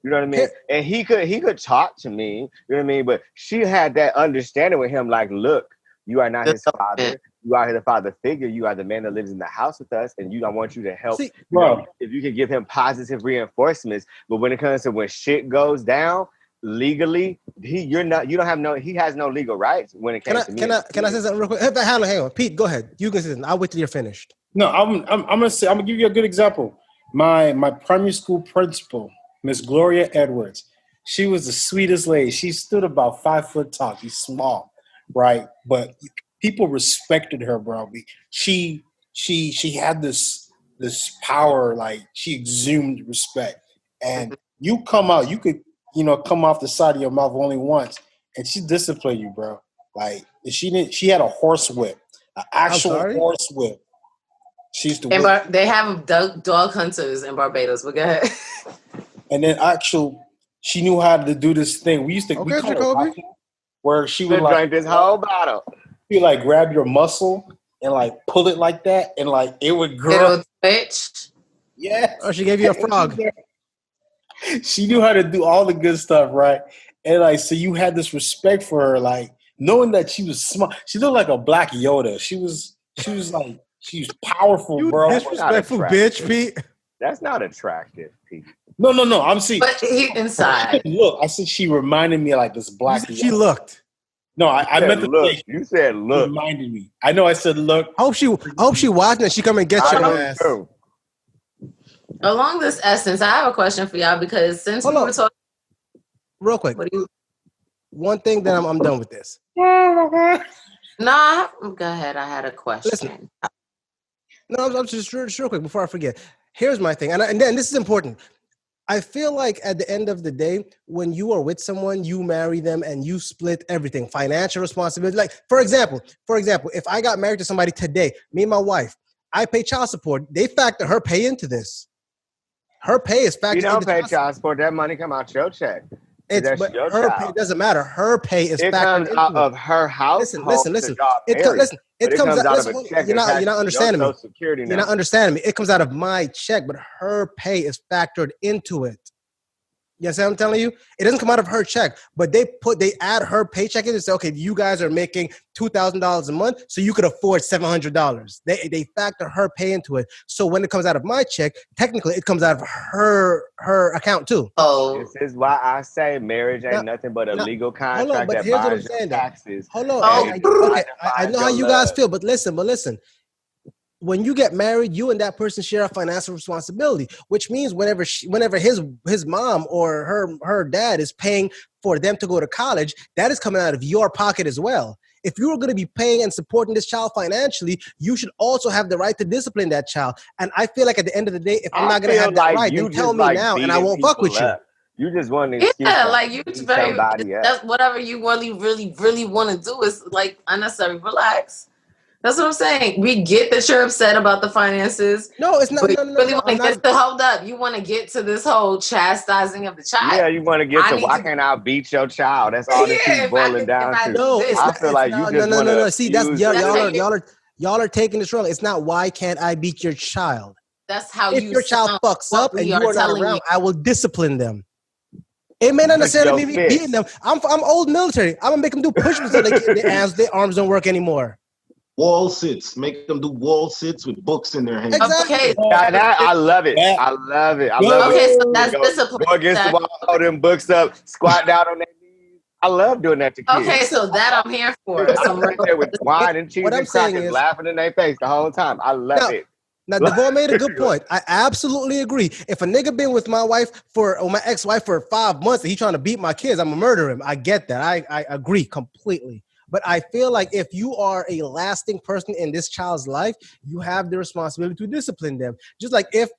You know what I mean? And he could talk to me, you know what I mean? But she had that understanding with him, like, look, you are not his father. You are his father figure. You are the man that lives in the house with us, and I want you to help. See, bro, if you can give him positive reinforcements, but when it comes to when shit goes down legally, he has no legal rights when it comes to me. Can I say something real quick? Hang on, Pete, go ahead. You can say something. I'll wait till you're finished. No, I'm gonna give you a good example. My primary school principal, Miss Gloria Edwards, she was the sweetest lady. She stood about 5 foot tall. She's small, right? But people respected her, bro. She had this power, like she exhumed respect. And you come out, you could come off the side of your mouth only once, and she disciplined you, bro. Like she had a horse whip, an actual horse whip. She used to. They have dog hunters in Barbados. But go ahead. And then she knew how to do this thing. We used to Jacobi, where she would like drink this whole bottle. You like grab your muscle and like pull it like that, and like it would grow. Bitch. Yeah. Oh, she gave you a frog. She knew how to do all the good stuff, right? And like, so you had this respect for her, like knowing that she was smart. She looked like a black Yoda. She was powerful, bro. Disrespectful bitch, Pete. That's not attractive, Pete. No. I'm saying. But inside. Look, I said she reminded me of like this black. She looked. No, I meant to look. You said look. Reminded me. I know I said look. I hope she watching and she come and get your ass. Along this essence, I have a question for y'all, because since we were talking real quick. One thing that I'm done with this. Nah, go ahead. I had a question. Listen, I'm just real quick before I forget. Here's my thing, and then this is important. I feel like at the end of the day, when you are with someone, you marry them and you split everything, financial responsibility. Like, for example, if I got married to somebody today, me and my wife, I pay child support. They factor her pay into this. Her pay is factored. You don't pay child support. That money come out your check. But her pay doesn't matter. Her pay is factored out of her house. Listen. It comes out of a check. You're not understanding me. You're not understanding me. It comes out of my check, but her pay is factored into it. You see what I'm telling you? It doesn't come out of her check, but they add her paycheck in and say, okay, you guys are making $2,000 a month, so you could afford $700. They factor her pay into it. So when it comes out of my check, technically it comes out of her account too. Oh, this is why I say marriage ain't nothing but a legal contract that buys your taxes. Hold on. I know how you guys feel, but listen. When you get married, you and that person share a financial responsibility, which means whenever his mom or her dad is paying for them to go to college, that is coming out of your pocket as well. If you are going to be paying and supporting this child financially, you should also have the right to discipline that child. And I feel like at the end of the day, if I'm not going to have that right, then tell me now and I won't fuck with you. You just want to that's whatever you really, really, really want to do is like unnecessary. Relax. That's what I'm saying. We get that you're upset about the finances. No, it's not. But No, you really want to get to hold up. You want to get to this whole chastising of the child. Yeah, you want to get to why can't I beat your child? That's all this keeps boiling down to. No, I feel like you just want to. See, that's y'all are taking this wrong. It's not why can't I beat your child. That's how if your child fucks up and you are not around, I will discipline them. It may not necessarily be me beating them. I'm old military. I'm gonna make them do push-ups so their arms don't work anymore. Wall sits. Make them do wall sits with books in their hands. Exactly. Okay. I love it. I love it. I love it. Okay, so that's discipline. Go against the wall, hold them books up, squat down on their knees. I love doing that to kids. Okay, so that I'm here for. I'm right there with wine and cheese and crackers, laughing in their face the whole time. I love it. Now, Devon made a good point. I absolutely agree. If a nigga been with my wife or my ex-wife for 5 months and he trying to beat my kids, I'm gonna murder him. I get that. I agree completely. But I feel like if you are a lasting person in this child's life, you have the responsibility to discipline them. Just like if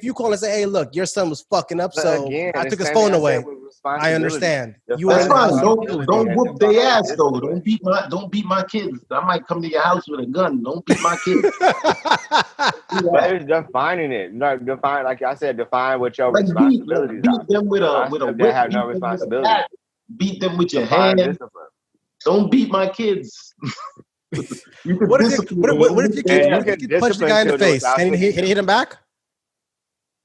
you call and say, "Hey, look, your son was fucking up, so I took his phone away." I understand. That's fine. Don't whoop their ass though. Don't beat my kids. I might come to your house with a gun. Don't beat my kids. But it's defining it. Define, like I said, define what your responsibilities are. Beat them with a whip. They have no responsibility. Beat them with your hand. Don't beat my kids. What if your kid punched the guy in the face? Can he hit him back?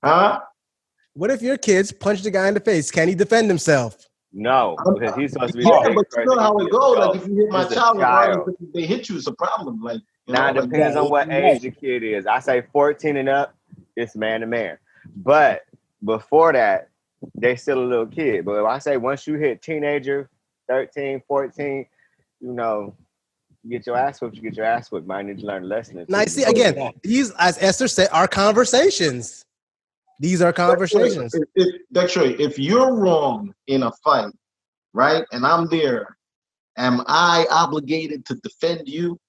Huh? What if your kids punch the guy in the face? Can he defend himself? No, because he's supposed to be. Yeah, but you know how it goes. Like if you hit my child, if they hit you, it's a problem. Like now, it depends on what age the kid is. I say 14 and up, it's man to man. But before that, they still a little kid. But if I say once you hit teenager, 13, 14, you get your ass whooped, you get your ass whooped. Might need to learn a lesson. Now, see, again, these, as Esther said, are conversations. These are conversations. That's right. If you're wrong in a fight, right, and I'm there, am I obligated to defend you?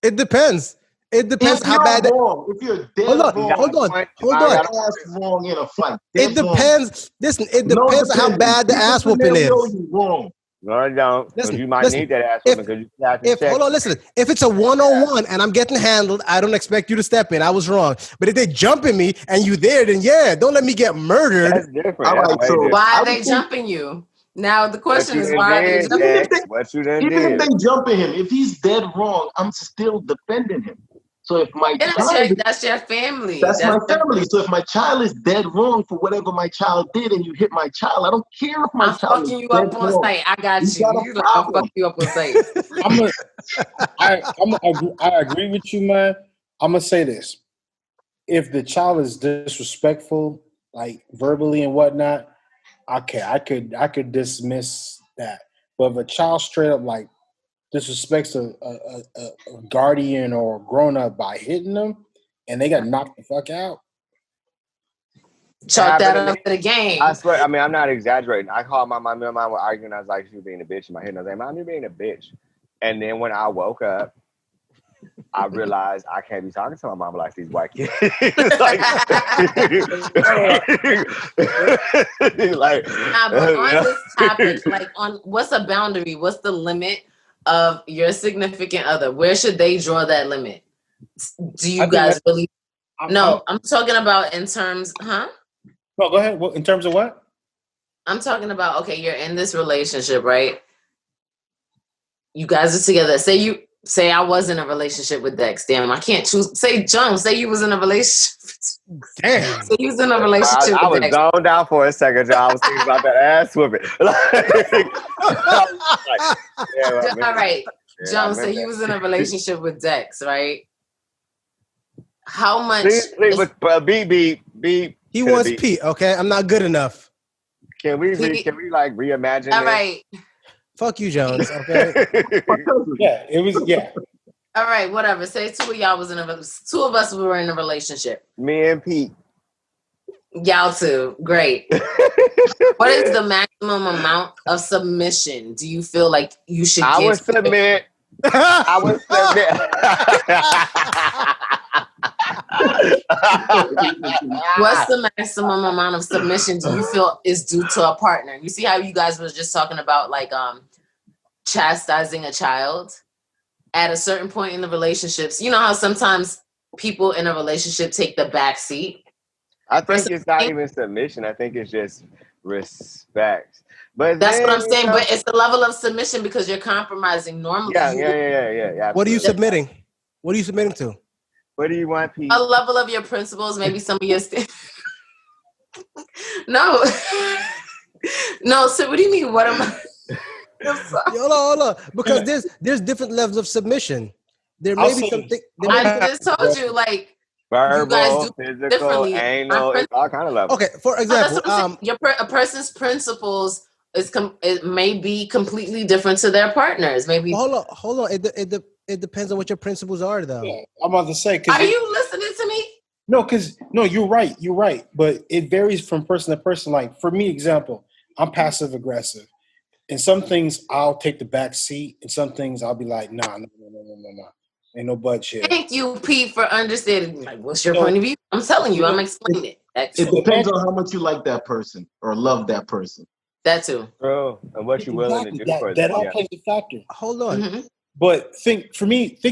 It depends. It depends how bad. If you're dead hold on. Ass wrong in a fight. It depends. Listen, it depends how bad the ass whooping is. Wrong. No, I don't. Listen, you might need that ass whooping because you have to check. Hold on, listen. If it's a one-on-one and I'm getting handled, I don't expect you to step in. I was wrong. But if they jumping me and you there, then yeah, don't let me get murdered. That's different. All right, so why are they jumping you? Now the question is why are they jumping? Even if they jumping him, if he's dead wrong, I'm still defending him. So if my that's your family. That's my family. So if my child is dead wrong for whatever my child did and you hit my child, I don't care if my child is fucking you up on site. I got you. I'll fuck you up on site. I agree with you, man. I'm gonna say this. If the child is disrespectful, like verbally and whatnot, okay, I could dismiss that. But if a child straight up like disrespects a guardian or a grown up by hitting them, and they got knocked the fuck out. Chalk that up to the game. I swear. I mean, I'm not exaggerating. I called my mom. Me and my mom were arguing. I was like, she was being a bitch in my head. And I was like, Mom, you're being a bitch. And then when I woke up, I realized I can't be talking to my mom like these white kids. But on this topic, like on what's a boundary? What's the limit of your significant other? Where should they draw that limit? Do you guys really? No, I'm talking about in terms, huh? No, go ahead. Well, in terms of what? I'm talking about, okay, you're in this relationship, right? You guys are together. Say I was in a relationship with Dex. Damn, I can't choose. Say Jones, say you was in a relationship. Damn. Say you was in a relationship I was with Dex. zoned out for a second. I was thinking about that ass whooping. All right. Jones, say you was in a relationship with Dex, right? How much? Beep. He wants Pete. Okay, I'm not good enough. Can we like reimagine? All right. Fuck you, Jones. Okay. Yeah, it was. Yeah. All right, whatever. Say two of us were in a relationship. Me and Pete. Y'all two. Great. What is the maximum amount of submission do you feel like you should give? I would submit. What's the maximum amount of submission do you feel is due to a partner? You see how you guys was just talking about like chastising a child? at a certain point in the relationships, you know how sometimes people in a relationship take the back seat? I think it's not even submission. I think it's just respect. But that's what I'm saying. But it's the level of submission because you're compromising. Normally, yeah. What are you submitting? What are you submitting to? What do you want, Pete? A level of your principles, maybe some of your no. No, so what do you mean? What am I? Hold on. Because there's different levels of submission. There may be something. I just told you, like verbal, you guys do physical, differently. anal, it's all kind of levels. Okay, for example, a person's principles it may be completely different to their partners. Maybe. Hold on. It depends on what your principles are, though. Yeah, I'm about to say. Are you listening to me? No, you're right. But it varies from person to person. Like for me, example, I'm passive aggressive. In some things, I'll take the back seat. In some things, I'll be like, nah. Ain't no budge here. Thank you, Pete, for understanding. Like, what's your point of view? I'm telling you, I'm explaining it. It depends on how much you like that person or love that person. That too. Bro, and what you're willing to do for that all plays a factor. Hold on. Mm-hmm. But think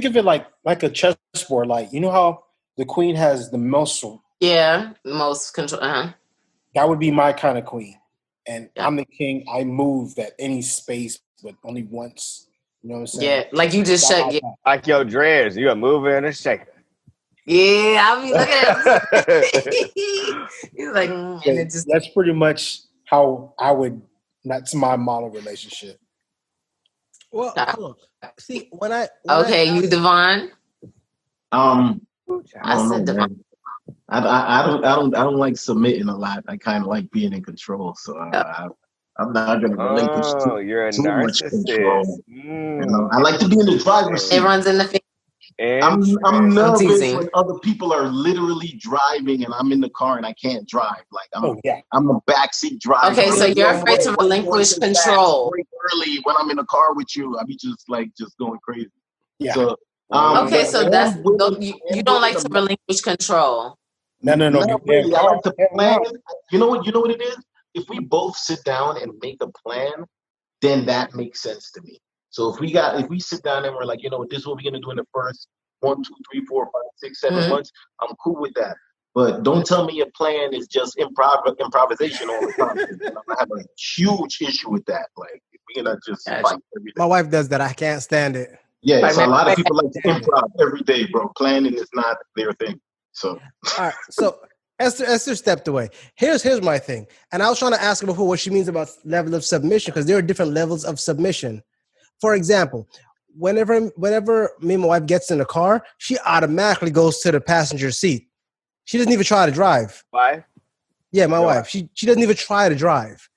of it like a chessboard. Like, you know how the queen has the most. Yeah, most control. That would be my kind of queen. And I'm the king. I move at any space, but only once. You know what I'm saying? Yeah, like you just shut. Yeah. Like your dreads, you a mover and a shaker. Yeah, I mean, look at it. He's like, and it just. That's pretty much how I would. That's my model relationship. Well, hold on. See, you, Devon. I said Devon. I don't like submitting a lot. I kind of like being in control. So I'm not going to relinquish too much control. You know, I like to be in the driver's seat. It runs in the face. I'm nervous when other people are literally driving and I'm in the car and I can't drive. Like I'm a backseat driver. Okay, so you're afraid to relinquish control. Early when I'm in the car with you, I be just going crazy. Yeah. So, okay, so that's you don't like to relinquish control. No. Not really. I like to plan. You know what it is? If we both sit down and make a plan, then that makes sense to me. So if we sit down and we're like, you know what, this is what we're gonna do in the first 1, 2, 3, 4, 5, 6, 7 months, I'm cool with that. But don't tell me your plan is just improvisation all the time. I have a huge issue with that. Like if we're gonna just fight every day. My wife does that. I can't stand it. Yeah, so a lot of people like to improv every day, bro. Planning is not their thing. So all right. So Esther stepped away. Here's my thing. And I was trying to ask her before what she means about level of submission, because there are different levels of submission. For example, whenever me and my wife gets in the car, she automatically goes to the passenger seat. She doesn't even try to drive. Why? Yeah, my wife. She doesn't even try to drive.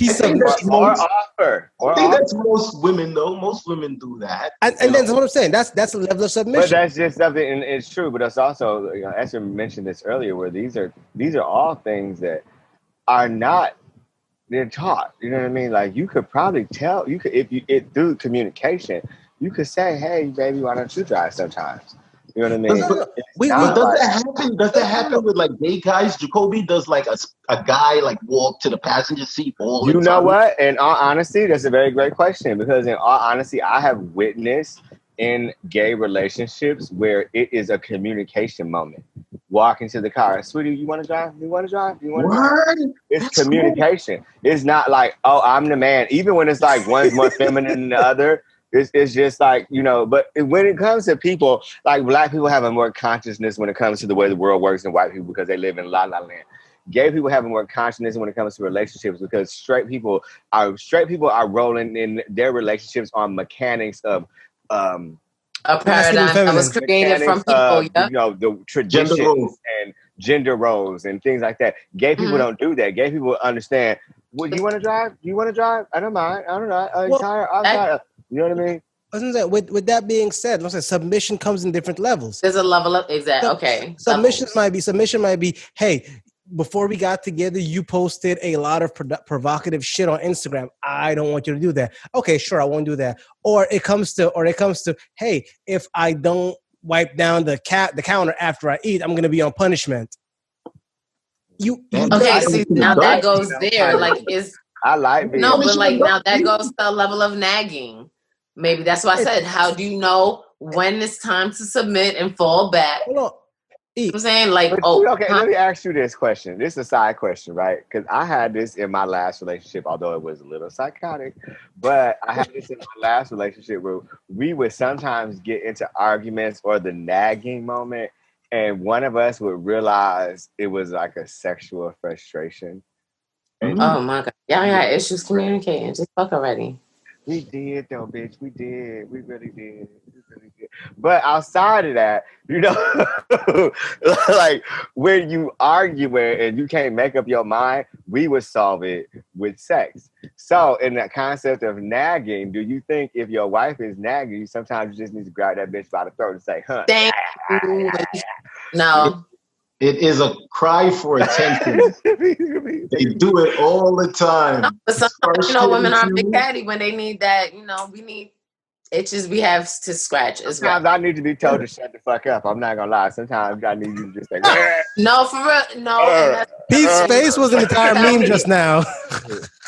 I think that's most women, though. Most women do that. And that's what I'm saying. That's a level of submission. But that's just something, and it's true. But it's also, Esther mentioned this earlier, where these are all things that are not. They're taught. You know what I mean? Like you could probably tell. You could through communication. You could say, "Hey, baby, why don't you drive sometimes?" You know what I mean? But does that happen? Does that happen with like gay guys? Jacobi, does like a guy like walk to the passenger seat all the time? You know what? In all honesty, that's a very great question, because in all honesty, I have witnessed in gay relationships where it is a communication moment. Walk into the car, sweetie, you want to drive? You want to drive? You want to drive? It's that's communication. Cool. It's not like, oh, I'm the man. Even when it's like one's more feminine than the other, it's just like, but when it comes to people, like black people have a more consciousness when it comes to the way the world works than white people because they live in la la land. Gay people have a more consciousness when it comes to relationships because straight people are rolling in their relationships on mechanics of a paradigm that was created from people, the traditions and gender roles and things like that. Gay people don't do that. Gay people understand. Well, you want to drive? You want to drive? I don't mind. I don't know. I'm tired. You know what I mean? With that being said, let's say submission comes in different levels. There's a level of okay. Submission might be, hey, before we got together, you posted a lot of provocative shit on Instagram. I don't want you to do that. Okay, sure, I won't do that. Or it comes to, hey, if I don't wipe down the counter after I eat, I'm gonna be on punishment. Now that goes there. Like I like but like now that goes to a level of nagging. Maybe that's why I said, how do you know when it's time to submit and fall back. Hold on. I'm saying like, okay, let me ask you this question. This is a side question, right? Because I had this in my last relationship, although it was a little psychotic, but I had this in my last relationship where we would sometimes get into arguments or the nagging moment, and one of us would realize it was like a sexual frustration. And oh my God. Y'all got issues communicating. Just fuck already. We did though, bitch. We did. We really did. But outside of that, you know, like when you argue and you can't make up your mind, we would solve it with sex. So in that concept of nagging, do you think if your wife is nagging, sometimes you just need to grab that bitch by the throat and say, huh? Thank you. No. It is a cry for attention. They do it all the time. No, but sometimes, you know, women are big catty when they need that, you know, we need itches we have to scratch as well. Sometimes I need to be told to shut the fuck up. I'm not gonna lie. Sometimes I need you to just say, no, for real. No. Pete's face was an entire meme just now.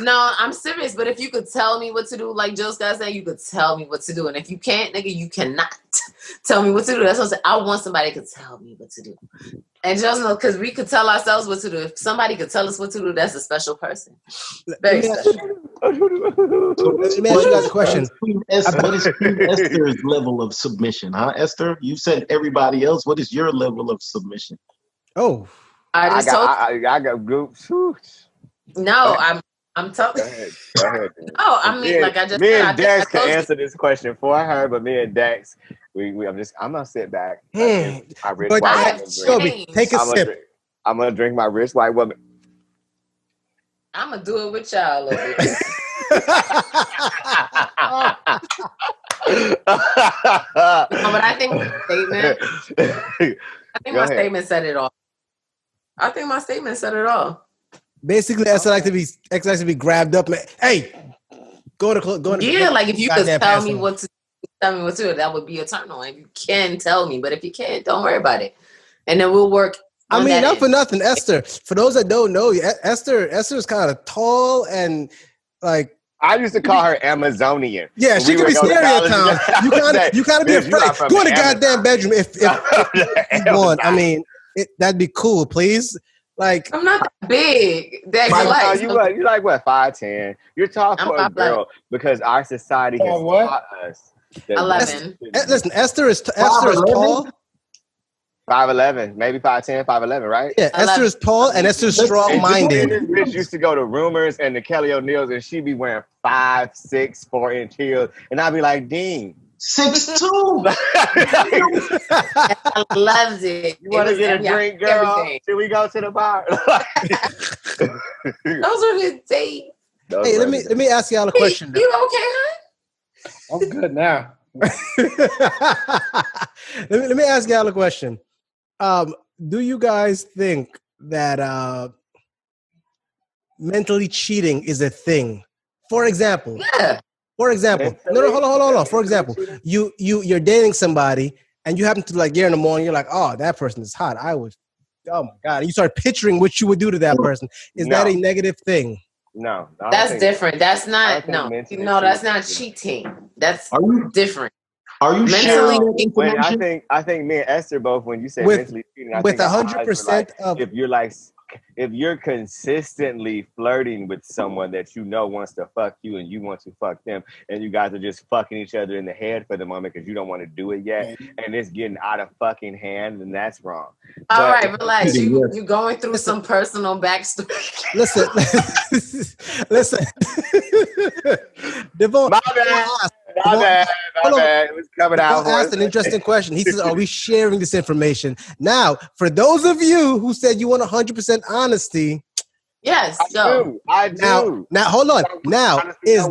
No, I'm serious. But if you could tell me what to do, like Joe Scott said, you could tell me what to do. And if you can't, nigga, you cannot tell me what to do. That's what I'm saying. I want somebody to tell me what to do. And just know, because we could tell ourselves what to do. If somebody could tell us what to do, that's a special person. Very special. Let me ask you guys a question. What is Queen Esther's level of submission, huh, Esther? You said everybody else. What is your level of submission? Oh, I got groups. No, I'm telling. Go ahead. No, I mean, like I just. Me and Dex can answer this question for her, but me and Dex, I'm gonna sit back. Jacobi, take a sip. I'm gonna drink my rich white woman. I'm gonna do it with y'all a little bit. No, but I think my statement said it all. I think my statement said it all. Basically, Esther likes to be grabbed up. Hey, go to. Yeah, like if you could tell me what to do, that would be a turn on. If you can tell me, but if you can't, don't worry about it, and then we'll work. I mean, not for nothing, Esther. For those that don't know, Esther is kind of tall and like. I used to call her Amazonian. Yeah, she could be scary at times. You gotta be afraid. Go in the goddamn bedroom if you want. I mean, that'd be cool, please. Like I'm not that big. You like what? 5'10". You're tall for a girl because our society has taught us. 11. Listen, Esther is tall. 5'11", maybe 5'10", 5'11", right? Yeah, 11. Esther is tall and Esther is strong-minded. This bitch used to go to Rumors and the Kelly O'Neills, and she'd be wearing 5'6", 4-inch heels, and I'd be like, Dean. 6'2". I loved it. You want to get a drink, girl? Everything. Should we go to the bar? Those are good dates. Hey, let me ask y'all a question. You okay, huh? I'm good now. let me ask y'all a question. Do you guys think that mentally cheating is a thing? For example, hold on. For example, you're dating somebody and you happen to like get in the morning, you're like, oh, that person is hot. Oh my God. And you start picturing what you would do to that person. Is that a negative thing? No. That's different. That's not, no, that's not cheating. That's different. Are you mentally? I think me and Esther both, when you say mentally cheating, with 100% of if you're consistently flirting with someone that you know wants to fuck you and you want to fuck them, and you guys are just fucking each other in the head for the moment because you don't want to do it yet, and it's getting out of fucking hand, then that's wrong. All right, relax. You going through some personal backstory. Listen. Devon, my bad. It was coming out. Asked an interesting question. He says, "Are we sharing this information?" Now, for those of you who said you want 100% honesty, yes, I do. Now, hold on. Now, is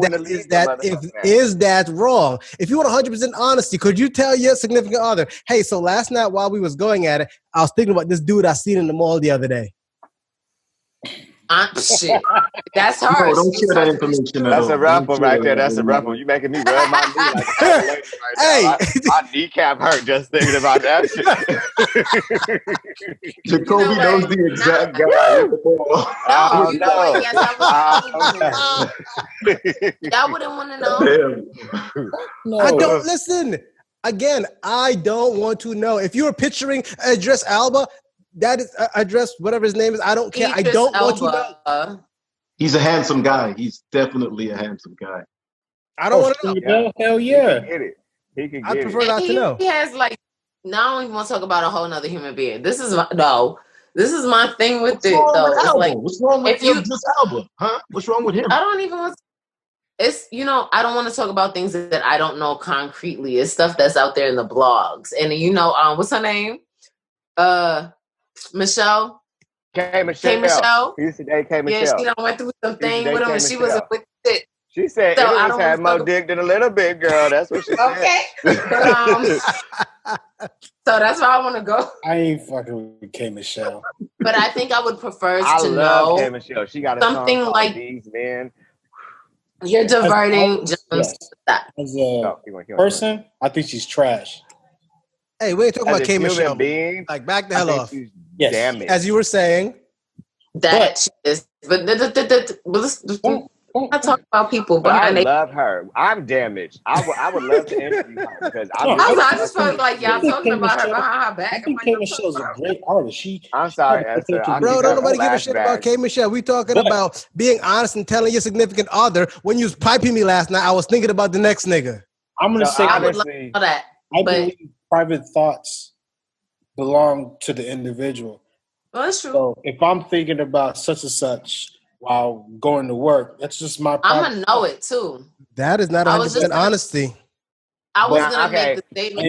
that wrong? If you want 100% honesty, could you tell your significant other, "Hey, so last night while we was going at it, I was thinking about this dude I seen in the mall the other day." Shit. That's hard. No, don't share that information. That's a rough one right there. That's a rough one. You making me rub my knee like right now. My kneecap hurt just thinking about that shit. Jacobi knows the exact guy. Y'all wouldn't want to know. I don't listen. Again, I don't want to know. If you were picturing Idris Elba, that is Idris, whatever his name is. I don't care. I don't want to know. He's a handsome guy. He's definitely a handsome guy. I don't want to know. Hell yeah. He can get it. He can I get prefer it. not to know. He has like. Now I don't even want to talk about a whole nother human being. This is my thing with it though. It's like, what's wrong with Idris Elba? Huh? What's wrong with him? I don't even want to. It's, I don't want to talk about things that I don't know concretely. It's stuff that's out there in the blogs. And what's her name? Michelle. K. Michelle. He used to date K. Michelle. Yeah, she done went through some thing with him and she wasn't with it. She said so Idris had more dick than a little bit, girl. That's what she said. Okay. But, so that's why I want to go. I ain't fucking with K. Michelle. But I think I would prefer to love know K. Michelle. She got a something song like These Men. You're diverting. Yes. As a person, I think she's trash. Hey, we ain't talking about K. Michelle. Being, like, back the hell off. Yes. Damn it. As you were saying. That is, but I talk about people, but I love her. I'm damaged. I would love to interview her because I just felt like y'all talking about her behind her back. I think K. Michelle's a great artist. I'm sorry, Esther. Bro, don't nobody give a shit about K. Michelle. We talking about being honest and telling your significant other. When you was piping me last night, I was thinking about the next nigga. I'm gonna say I would love that. I believe private thoughts belong to the individual. Well, that's true. So if I'm thinking about such and such while going to work, that's just my I'm gonna know it too. That is not 100% honesty. I was gonna make the statement.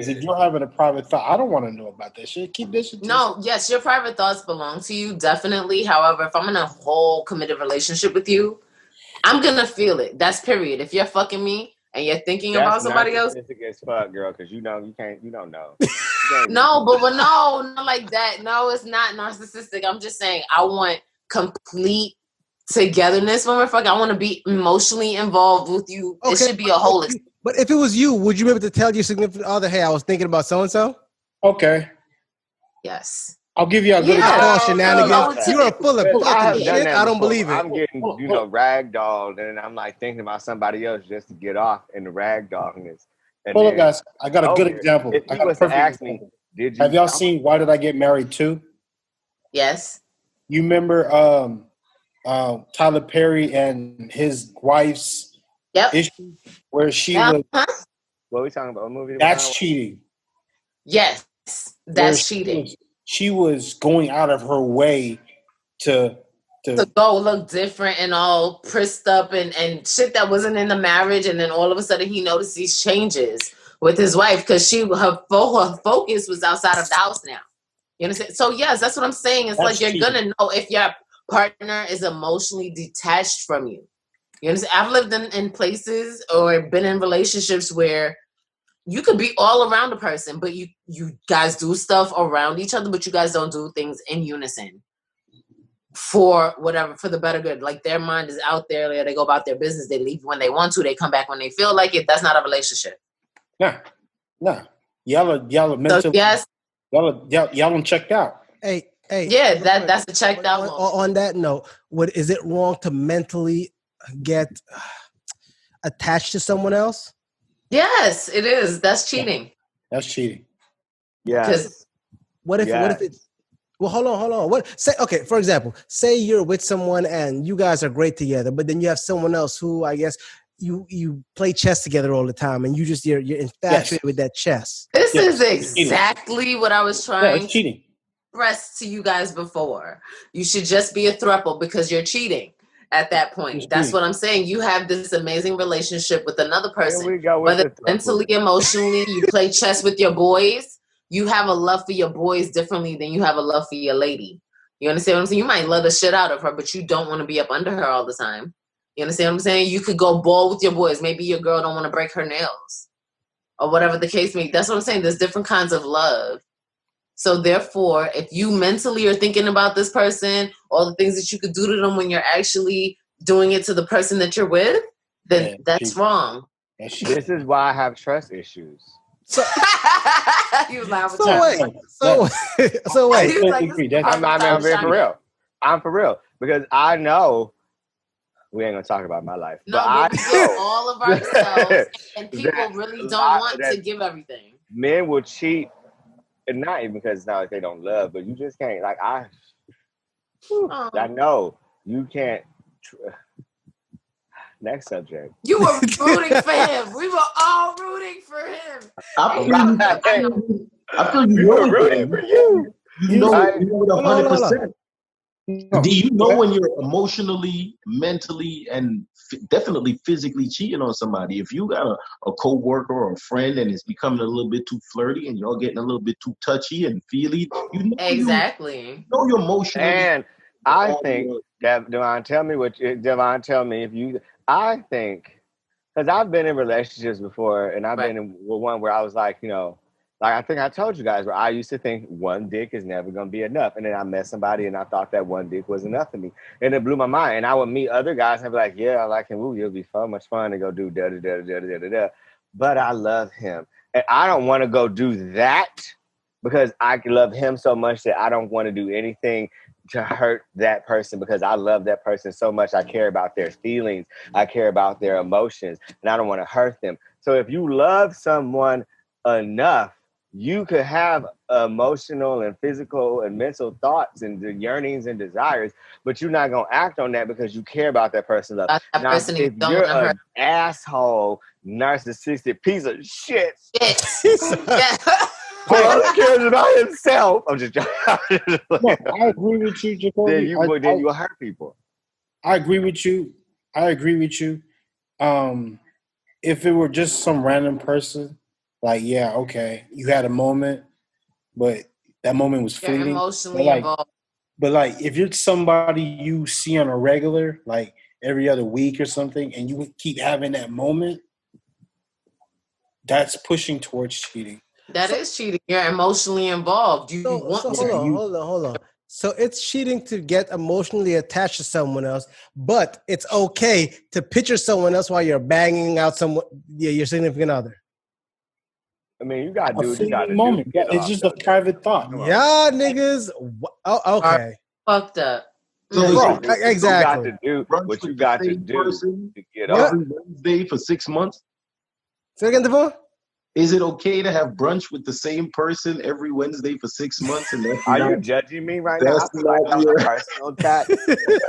If you're having a private thought, I don't want to know about that shit. Keep this shit. No, yes, your private thoughts belong to you, definitely. However, if I'm in a whole committed relationship with you, I'm gonna feel it. That's period. If you're fucking me and you're thinking about somebody else, as fuck, girl, because you don't know. No, but no, not like that. No, it's not narcissistic. I'm just saying I want complete togetherness when we're fucking. I want to be emotionally involved with you. Okay. It should be a whole experience. But if it was you, would you be able to tell your significant other, hey, I was thinking about so-and-so? Okay. Yes. I'll give you a good shenanigans. You are full of fucking shit. I don't believe it. I'm getting, ragdolled, and I'm like thinking about somebody else just to get off in the ragdolliness. Well, look, guys, I got a good example. If you was to ask me, did you? Have y'all seen Why Did I Get Married Too? Yes. You remember Tyler Perry and his wife's issue where she was. What are we talking about? A movie? That's cheating. Yes, that's cheating. She was going out of her way to go look different and all pressed up and shit that wasn't in the marriage, and then all of a sudden he noticed these changes with his wife because her focus was outside of the house now. You understand? So yes, that's what I'm saying. It's like you're gonna know if your partner is emotionally detached from you. You understand? I've lived in places or been in relationships where you could be all around the person, but you guys do stuff around each other, but you guys don't do things in unison for whatever, for the better good. Like their mind is out there, they go about their business, they leave when they want to, they come back when they feel like it. That's not a relationship. No. Y'all are mentally, so yes. Y'all don't checked out. Hey. Yeah, that's the checked out. On that note, is it wrong to mentally get attached to someone else? Yes, it is. That's cheating. That's cheating. Yeah. Because what if it's well, hold on. For example, say you're with someone and you guys are great together, but then you have someone else who I guess you play chess together all the time, and you're infatuated with that chess. This is exactly what I was trying to express to you guys before. You should just be a throuple because you're cheating at that point. That's what I'm saying. You have this amazing relationship with another person, whether mentally, emotionally, you play chess with your boys. You have a love for your boys differently than you have a love for your lady. You understand what I'm saying? You might love the shit out of her, but you don't want to be up under her all the time. You understand what I'm saying? You could go ball with your boys. Maybe your girl don't want to break her nails or whatever the case may be. That's what I'm saying. There's different kinds of love. So therefore, if you mentally are thinking about this person, all the things that you could do to them when you're actually doing it to the person that you're with, then that's wrong. This is why I have trust issues. So he was laughing. So wait. I'm being for real. I'm for real because I know We ain't gonna talk about my life. No, but we give all of ourselves, and people really don't want to give everything. Men will cheat, and not even because it's not like they don't love, but you just can't. Like I know you can't. Next subject. You were rooting for him. We were all rooting for him. I feel you were rooting for you. You know 100%. Do you know when you're emotionally, mentally, and definitely physically cheating on somebody? If you got a co-worker or a friend and it's becoming a little bit too flirty and y'all getting a little bit too touchy and feely, you know exactly. you're emotionally. And I think, Devon, tell me if you. I think, because I've been in relationships before, and I've been in one where I was like, like I think I told you guys where I used to think one dick is never gonna be enough, and then I met somebody and I thought that one dick was enough for me, and it blew my mind. And I would meet other guys and I'd be like, yeah, I like him. Ooh, it'll be so much fun to go do da da da da da da da. But I love him, and I don't want to go do that because I love him so much that I don't want to do anything to hurt that person because I love that person so much. I care about their feelings. I care about their emotions, and I don't want to hurt them. So if you love someone enough, you could have emotional and physical and mental thoughts and the yearnings and desires, but you're not going to act on that because you care about that person. Now, if you're an asshole, narcissistic piece of shit. All he cares about himself. I'm just joking. No, I agree with you, Jacobi. Then you will hurt people. I agree with you. If it were just some random person, like, yeah, okay, you had a moment, but that moment was fleeting. Emotionally involved. But like, if you're somebody you see on a regular, like every other week or something, and you keep having that moment, that's pushing towards cheating. That is cheating. You're emotionally involved. Hold on. So it's cheating to get emotionally attached to someone else, but it's okay to picture someone else while you're banging out your significant other. I mean, you gotta do what you gotta do. It's just a private thought. Yeah, niggas. Oh, okay. Fucked up. Exactly. What you got to do to get every Wednesday for 6 months. Say again, Devon? Is it okay to have brunch with the same person every Wednesday for 6 months? And are you judging me right now? I feel like that was a personal attack.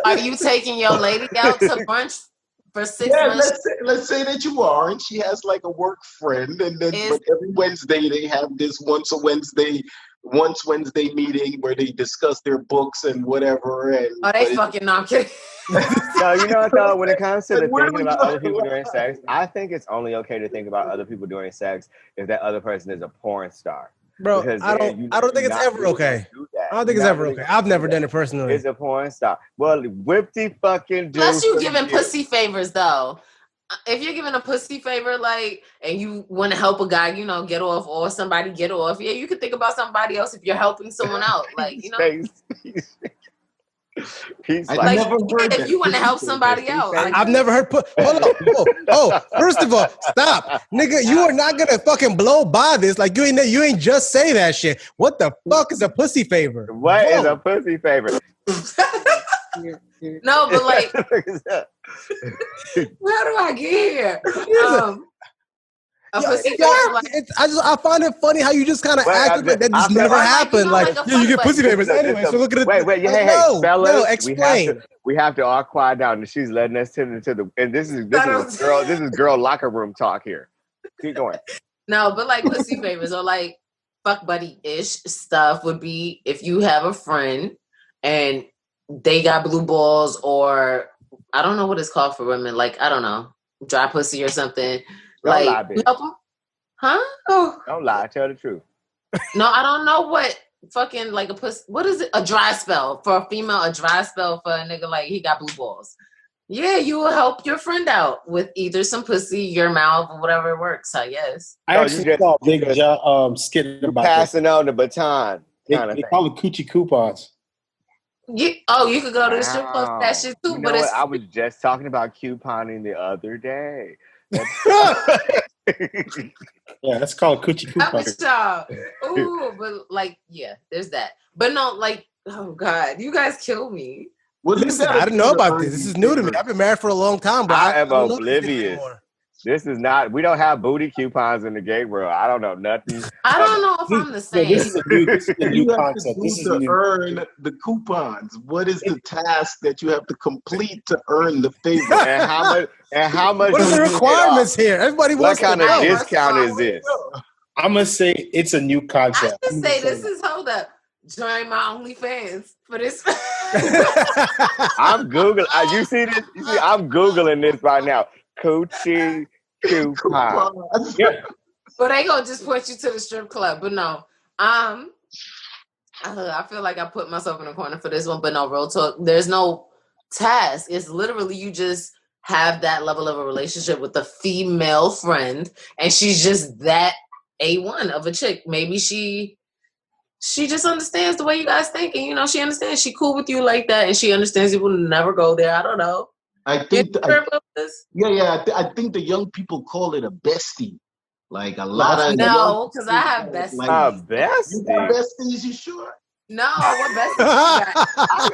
Are you taking your lady out to brunch for 6 months? Let's say that you are, and she has like a work friend, and then but every Wednesday they have this once Wednesday meeting where they discuss their books and whatever. And they fucking not kidding. No, you know what though? When it comes to thinking about other people during sex, I think it's only okay to think about other people during sex if that other person is a porn star. Bro, I don't think it's ever okay. I don't think it's ever okay. I've never done it personally. It's a porn star. Well, whippy fucking dude. Plus, you giving pussy favors though. If you're giving a pussy favor, like, and you want to help a guy, get off, or somebody get off, yeah, you can think about somebody else if you're helping someone out, like, I never heard if you want to help somebody else. I've never heard. Hold on. First of all, stop, nigga. You are not gonna fucking blow by this. Like you ain't just say that shit. What the fuck is a pussy favor? What is a pussy favor? No, but like, how do I get here? I find it funny how you just kind of act like that just never happened. Like, you get pussy favors anyway. So look at it. Wait, hey, fellas, no, explain. We have to all quiet down. And she's letting us to the. And this is girl locker room talk here. Keep going. No, but like pussy favors or like fuck buddy ish stuff would be if you have a friend and they got blue balls, or I don't know what it's called for women. Like, I don't know, dry pussy or something. Don't lie, bitch. Huh? Oh. Don't lie. Tell the truth. No, I don't know what fucking like a pussy. What is it? A dry spell for a female. A dry spell for a nigga like he got blue balls. Yeah, you will help your friend out with either some pussy, your mouth, or whatever works. I guess. I actually saw a big skit about passing on the baton. They call it coochie coupons. You could go to the strip club for that shit too. But I was just talking about couponing the other day. Yeah, that's called coochie coupon. Ooh, but like, yeah, there's that. But no, like, oh God, you guys kill me. Well, Listen, I didn't know about this. This is new to me. I've been married for a long time, but I am don't know anything oblivious. anymore. This is not. We don't have booty coupons in the gay world. I don't know nothing. I don't know if I'm the same. This is a new concept. This is to new. earn the coupons. What is the task that you have to complete to earn the favor? And how much? What are the requirements here? Everybody What wants kind to of know. discount is this? I'm gonna say it's a new concept. I just say this is hold up. Join my OnlyFans for this. I'm Googling. You see this? You see, I'm Googling this right now. Coochie coupon. Yeah. But they gonna just point you to the strip club. But no, I feel like I put myself in a corner for this one. But no, real talk. There's no task. It's literally you just have that level of a relationship with a female friend, and she's just that A1 of a chick. Maybe she just understands the way you guys think, and she understands. She cool with you like that, and she understands you will never go there. I don't know. I think I think the young people call it a bestie. Like a lot of because I have besties. Like, a bestie? You got besties? You sure? No, what besties you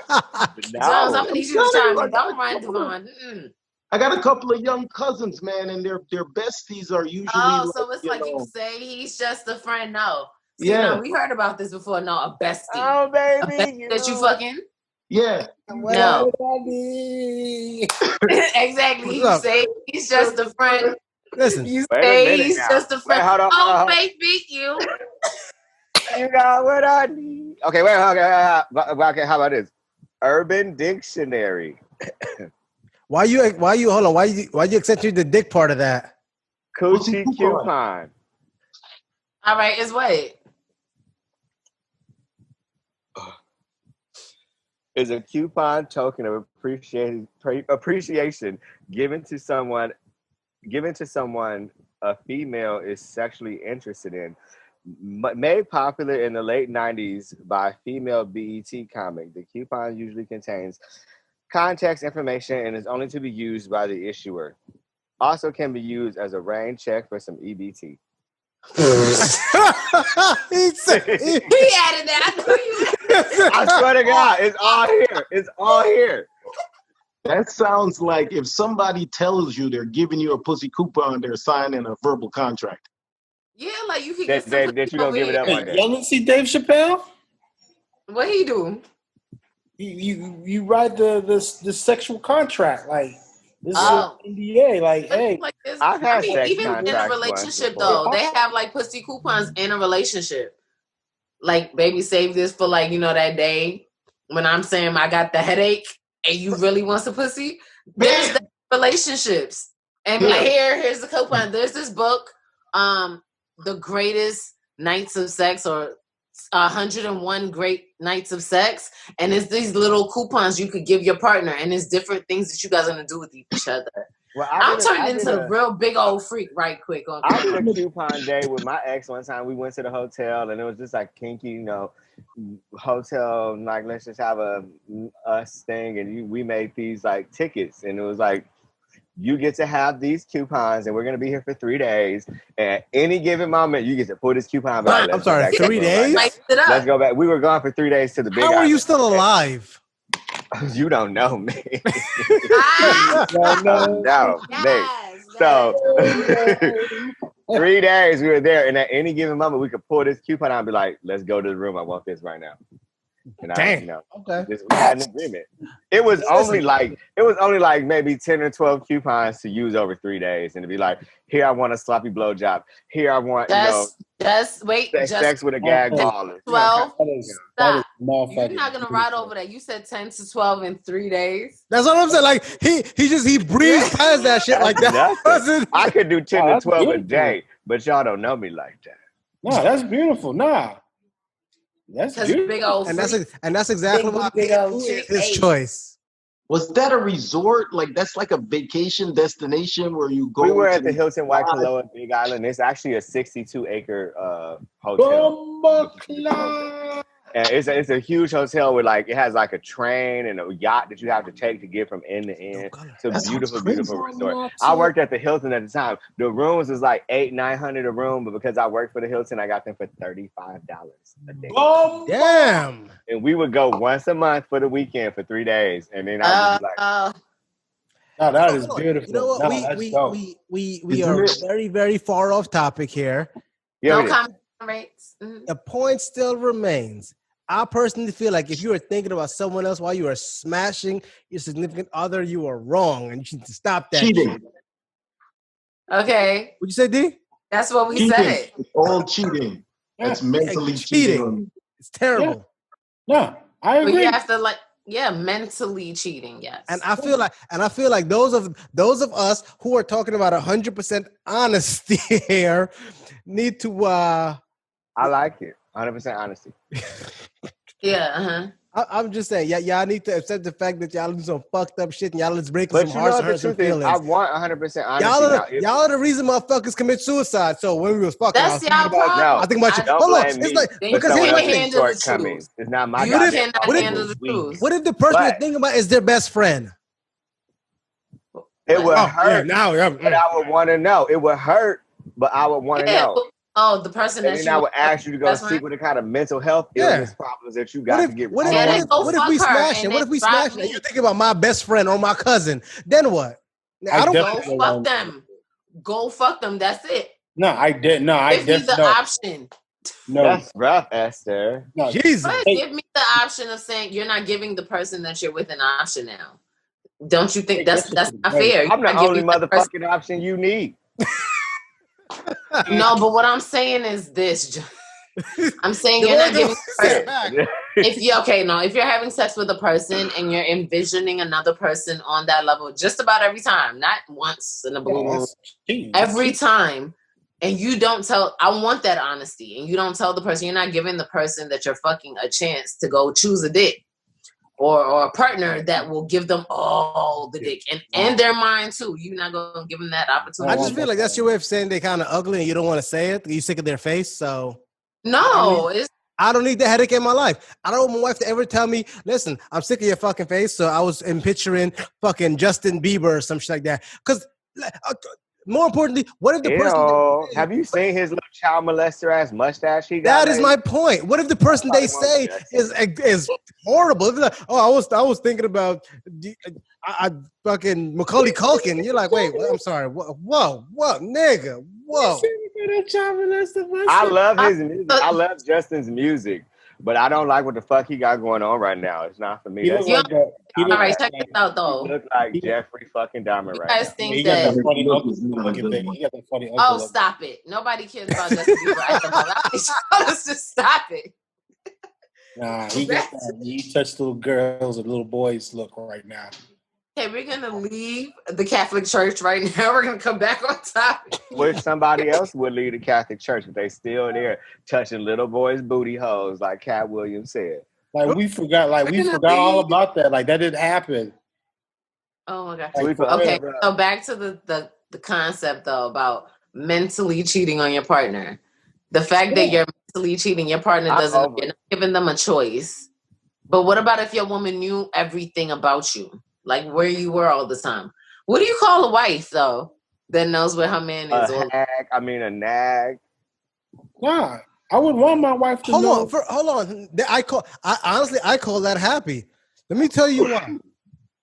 got? No. Jones, I'm gonna need you to try me. Don't run, Devon. I got a couple of young cousins, man, and their besties are usually. Oh, so it's like you say he's just a friend. No. See, yeah. No, we heard about this before. No, a bestie. Oh, baby. A bestie that you fucking? Yeah. No. Exactly. You say he's just a friend. Listen. You say he's just a friend. Wait, hold on. Baby, you. You got what I need. Okay, wait. Okay, how about this? Urban Dictionary. Why you hold on? Why you accentuate the dick part of that? Coochie coupon. All right, it's what? Is a coupon token of appreciation given to someone a female is sexually interested in. Made popular in the late 90s by female BET comic, the coupon usually contains context information and is only to be used by the issuer. Also can be used as a rain check for some EBT. He added that. I know you. I swear to God, it's all here. It's all here. That sounds like if somebody tells you they're giving you a pussy coupon, they're signing a verbal contract. Yeah, like you can get that you gonna give it up one day. Y'all didn't see Dave Chappelle? What he do? You write the sexual contract like this is an NDA. Like, hey, I've had sex even in a relationship though, they have like pussy coupons in a relationship. Like, baby, save this for like that day when I'm saying I got the headache and you really want some pussy. There's the relationships, and like here's the coupon. There's this book, The Greatest Nights of Sex, or 101 Great Nights of Sex, and it's these little coupons you could give your partner, and it's different things that you guys are gonna do with each other. Well, I'm turning into a real big old freak right quick. I did a coupon day with my ex one time. We went to the hotel, and it was just like kinky, hotel, like let's just have a us thing, and we made these like tickets, and it was like, you get to have these coupons, and we're going to be here for 3 days. And at any given moment, you get to pull this coupon back. I'm sorry, 3 days? Let's go back. We were gone for 3 days to the big How are you still alive? You don't know me. No, me. So 3 days we were there, and at any given moment, we could pull this coupon out and be like, let's go to the room. I want this right now. And okay. We had an agreement. It was only like maybe 10 or 12 coupons to use over 3 days, and to be like, here I want a sloppy blowjob. Here I want sex with a gag ball. 12. Stop. You're not gonna ride over that. You said 10 to 12 in 3 days. That's what I'm saying. Like he breezed past that shit like that. I could do 10 to 12 a day, but y'all don't know me like that. No, that's beautiful. Nah. That's big old and that's exactly what his choice. Was that a resort? Like that's like a vacation destination where you go? We were at the Hilton Waikoloa Big Island. It's actually a 62-acre hotel. And it's a huge hotel with like it has like a train and a yacht that you have to take to get from end to end. It's a beautiful resort. I worked at the Hilton at the time. The rooms was like $800-900 a room, but because I worked for the Hilton, I got them for $35 a day. Damn. And we would go once a month for the weekend for 3 days, and then I would be like, "No, that is beautiful." You know what? No, we are very, very far off topic here. No comment rates. The point still remains. I personally feel like if you are thinking about someone else while you are smashing your significant other, you are wrong, and you need to stop that. Cheating. Shit. Okay. What'd you say, D? That's what we Cheating. said. It's all cheating. That's mentally cheating. It's terrible. Yeah. No, I agree. But you have to mentally cheating. Yes. And I feel like those of us who are talking about 100% honesty here need to. I like it. 100% honesty. Yeah. I'm just saying, y'all need to accept the fact that y'all do some fucked up shit and y'all is breaking some hearts and feelings. I want 100% honesty. Y'all are the reason motherfuckers commit suicide. So when we was fucking, that's y'all problem. I think about you. Hold on, it's like because here's my thing. It's not my you goddamn cannot handle the truth. What if the person you're thinking about is their best friend? It would hurt. Yeah, but I would want to know. It would hurt, but I would want to know. Oh, the person and then I would ask you to go see what the kind of mental health illness problems that you got to get rid of. What if we smash it? What if we smash it? You're thinking about my best friend or my cousin. Then what? I don't go fuck them. Go fuck them. That's it. No, I didn't. No, I didn't. Give me the option. No, that's rough, Esther. No, Jesus. But give me the option of saying you're not giving the person that you're with an option now. Don't you think that's not fair? I'm the only motherfucking option you need. No, but what I'm saying is this. I'm saying you're not giving the person. If you're having sex with a person and you're envisioning another person on that level, just about every time, not once in a blue moon, every time, and you don't tell, I want that honesty, and you don't tell the person, you're not giving the person that you're fucking a chance to go choose a dick. Or a partner that will give them all the dick and their mind too. You're not gonna give them that opportunity. I just feel like that's your way of saying they're kind of ugly and you don't want to say it. You sick of their face, so no, I don't need the headache in my life. I don't want my wife to ever tell me, "Listen, I'm sick of your fucking face." So I was picturing fucking Justin Bieber or some shit like that. Because more importantly, what if the person? Have you seen his little child molester ass mustache he got? That is my point. What if the person they say is horrible? Like, I was thinking about I fucking Macaulay Culkin. You're like, wait, I'm sorry. Whoa, nigga, whoa. I love his music. I love Justin's music, but I don't like what the fuck he got going on right now. It's not for me. All right, check this out though. He looks like Jeffrey fucking Dahmer right now. You guys think that? Oh, stop it! Nobody cares about Justin Bieber at the moment. Let's just stop it. Nah, he touched little girls and little boys look right now. Okay, we're gonna leave the Catholic Church right now. We're gonna come back on topic. Wish somebody else would leave the Catholic Church, but they still there touching little boys' booty holes, like Cat Williams said. Like we forgot all about that. Like that didn't happen. Oh my god. Okay, so back to the concept though about mentally cheating on your partner. The fact that you're mentally cheating, your partner doesn't, you're not giving them a choice. But what about if your woman knew everything about you? Like where you were all the time? What do you call a wife though that knows where her man is? A nag. Nah. I would want my wife to know. Hold on. I call that happy. Let me tell you why.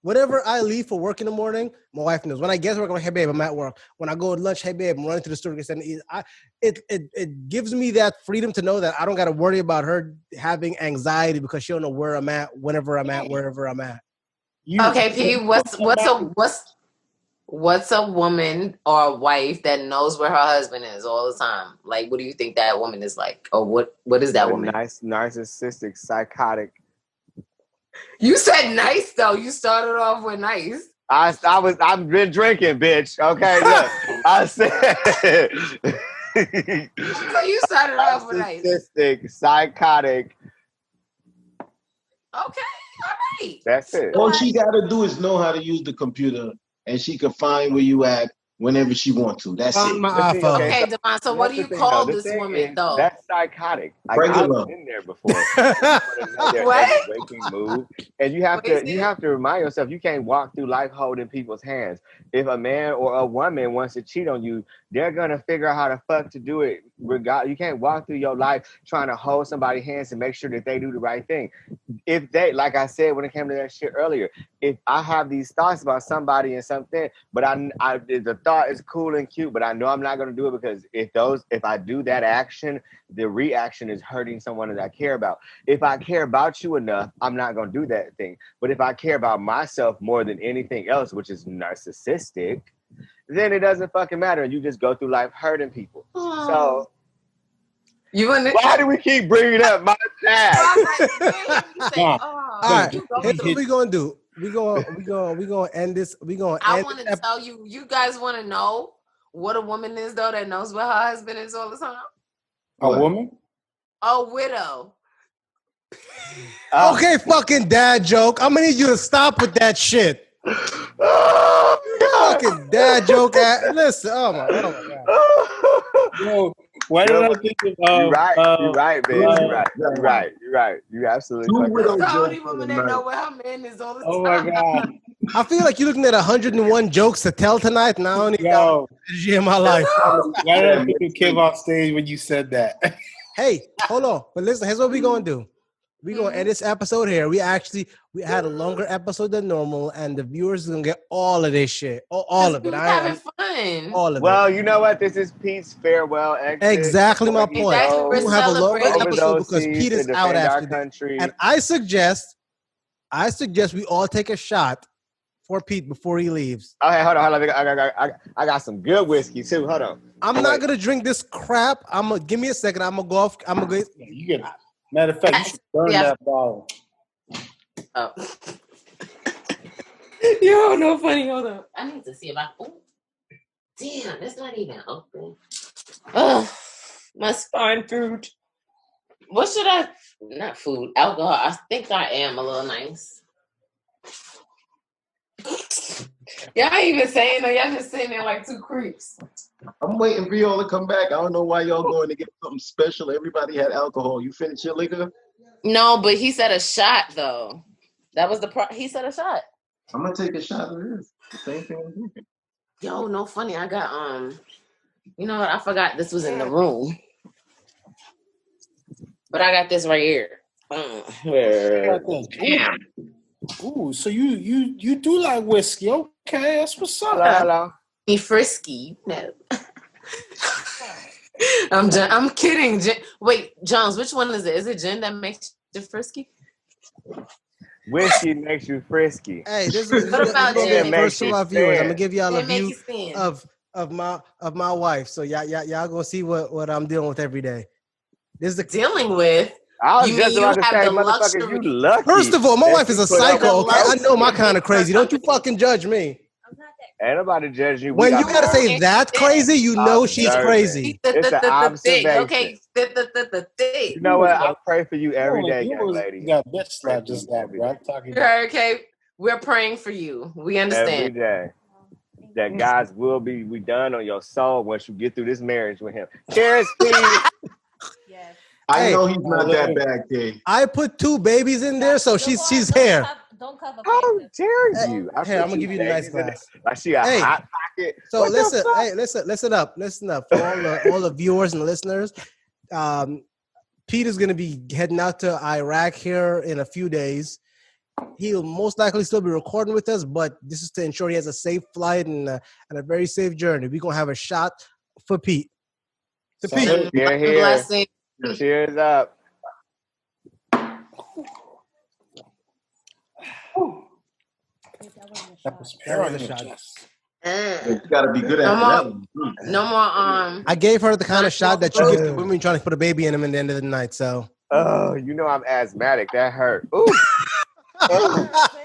Whenever I leave for work in the morning, my wife knows. When I get to work, I'm like, "Hey babe, I'm at work." When I go to lunch, "Hey babe, I'm running to the store to get something to eat." It gives me that freedom to know that I don't got to worry about her having anxiety because she don't know where I'm at, whenever I'm at, wherever I'm at. Okay, P. What's a woman or a wife that knows where her husband is all the time? Like, what do you think that woman is like? Or what is that woman? Nice, narcissistic, psychotic. You said nice though. You started off with nice. I've been drinking, bitch. Okay, look. I said so you started off with nice. Narcissistic, psychotic. Okay, all right. That's it. All she got to do is know how to use the computer, and she can find where you at whenever she wants to. That's it. My iPhone. Okay, Devon. So what do you call this woman, though? That's psychotic. Like, Regular. I've been there before. Their What? every waking move, and you have to remind yourself you can't walk through life holding people's hands. If a man or a woman wants to cheat on you, they're gonna figure out how the fuck to do it. You can't walk through your life trying to hold somebody's hands and make sure that they do the right thing. If they, like I said when it came to that shit earlier, if I have these thoughts about somebody and something, but the thought is cool and cute, but I know I'm not gonna do it because if I do that action, the reaction is hurting someone that I care about. If I care about you enough, I'm not gonna do that thing. But if I care about myself more than anything else, which is narcissistic, then it doesn't fucking matter. You just go through life hurting people. Aww. So why do we keep bringing up my past? All right, here's what we gonna do. We gonna end this. I want to tell you. You guys want to know what a woman is though that knows where her husband is all the time? A woman? A widow. Okay, fucking dad joke. I'm gonna need you to stop with that shit. Fucking dad joke. Listen, oh my god. Yo, why did I think of? You're right, baby. You're right. You absolutely right. The only woman that know where her man is all the time. Oh my god. I feel like you're looking at 101 jokes to tell tonight, and I only got energy in my life. Why did I think of Kim off stage when you said that? Hey, hold on. But listen, here's what we're gonna do. We're gonna end this episode here. We had a longer episode than normal, and the viewers are gonna get all of this shit. All of it. Having fun. All of it. Well, you know what? This is Pete's farewell exit. Exactly my point. Exactly. We'll have a longer episode because Pete is out after country. And I suggest we all take a shot for Pete before he leaves. Okay, hold on. I got some good whiskey too. Hold on. I'm not gonna drink this crap. Give me a second. I'm gonna go off. I'm gonna go. You get. Matter of fact, you should burn that bottle. Oh. Yo, no funny. Hold on. I need to see if I. Oh, damn, it's not even open. Oh, my spine food. What should I? Not food. Alcohol. I think I am a little nice. Y'all ain't even saying no. Y'all just sitting there like two creeps. I'm waiting for y'all to come back. I don't know why y'all going to get something special. Everybody had alcohol. You finished your liquor? No, but he said a shot though. That was he said a shot. I'm gonna take a shot of this. Same thing I'm drinking. Yo, no funny. I got you know what? I forgot this was in the room. But I got this right here. Damn. Ooh, so you do like whiskey? Okay, that's what's up. Hello. Be frisky, no. I'm kidding. Wait, Jones, which one is it? Is it gin that makes you frisky? Whiskey makes you frisky. Hey, this is what about gin? First of our viewers, I'm gonna give y'all a It view of my wife. So y'all gonna see what I'm dealing with every day. This is dealing with. I was just about to say, motherfucker, you lucky. First of all, my wife is a psycho. Okay, I know my kind of crazy. Don't you fucking judge me. Ain't nobody judge you. When you gotta say that crazy, you know she's crazy. It's an observation. Okay, you know what? I pray for you every day, young lady. You got bitch slap just that, bro. I'm talking about. Okay, we're praying for you. We understand. Every day. That guys will be done on your soul once you get through this marriage with him. Cheers, Pete. Yes. I know he's not that bad, kid. I put 2 babies in there, so she's here. Don't cover. How dare you? Hey, I'm gonna give you the nice glass. Like she a hot pocket. So listen up for all the viewers and listeners. Pete is gonna be heading out to Iraq here in a few days. He'll most likely still be recording with us, but this is to ensure he has a safe flight and a very safe journey. We're gonna have a shot for Pete. To Pete. Here. Cheers up. That was a shot. You gotta be good at that. No more. I gave her the kind of shot that you give to women trying to put a baby in them at the end of the night. So. Oh, you know I'm asthmatic. That hurt. Ooh. Shots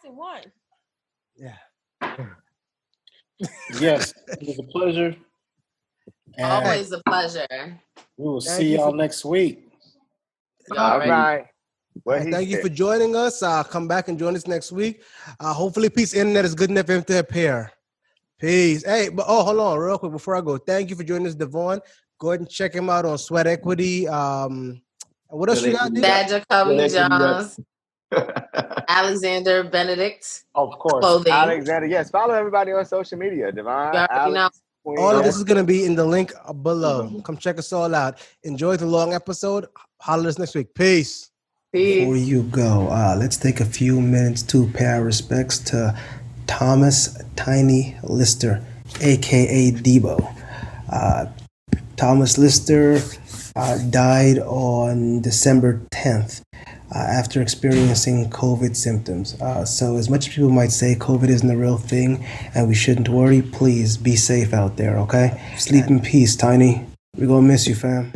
in one. Yeah. Yes, it was a pleasure. And always a pleasure. We will see y'all next week. All right. Thank you for joining us. Come back and join us next week. Hopefully, Peace Internet is good enough for him to appear. Peace. Hey, but hold on real quick before I go. Thank you for joining us, Devon. Go ahead and check him out on Sweat Equity. What else you got? JacobiJones. Alexander Benedict. Of course. Clothing. Alexander. Yes, follow everybody on social media. Devon. All of this is going to be in the link below. Come check us all out. Enjoy the long episode. Holler us next week. Peace. Before you go, let's take a few minutes to pay our respects to Thomas Tiny Lister, a.k.a. Debo. Thomas Lister died on December 10th after experiencing COVID symptoms. So as much as people might say COVID isn't a real thing and we shouldn't worry, please be safe out there, okay? Sleep in peace, Tiny. We're going to miss you, fam.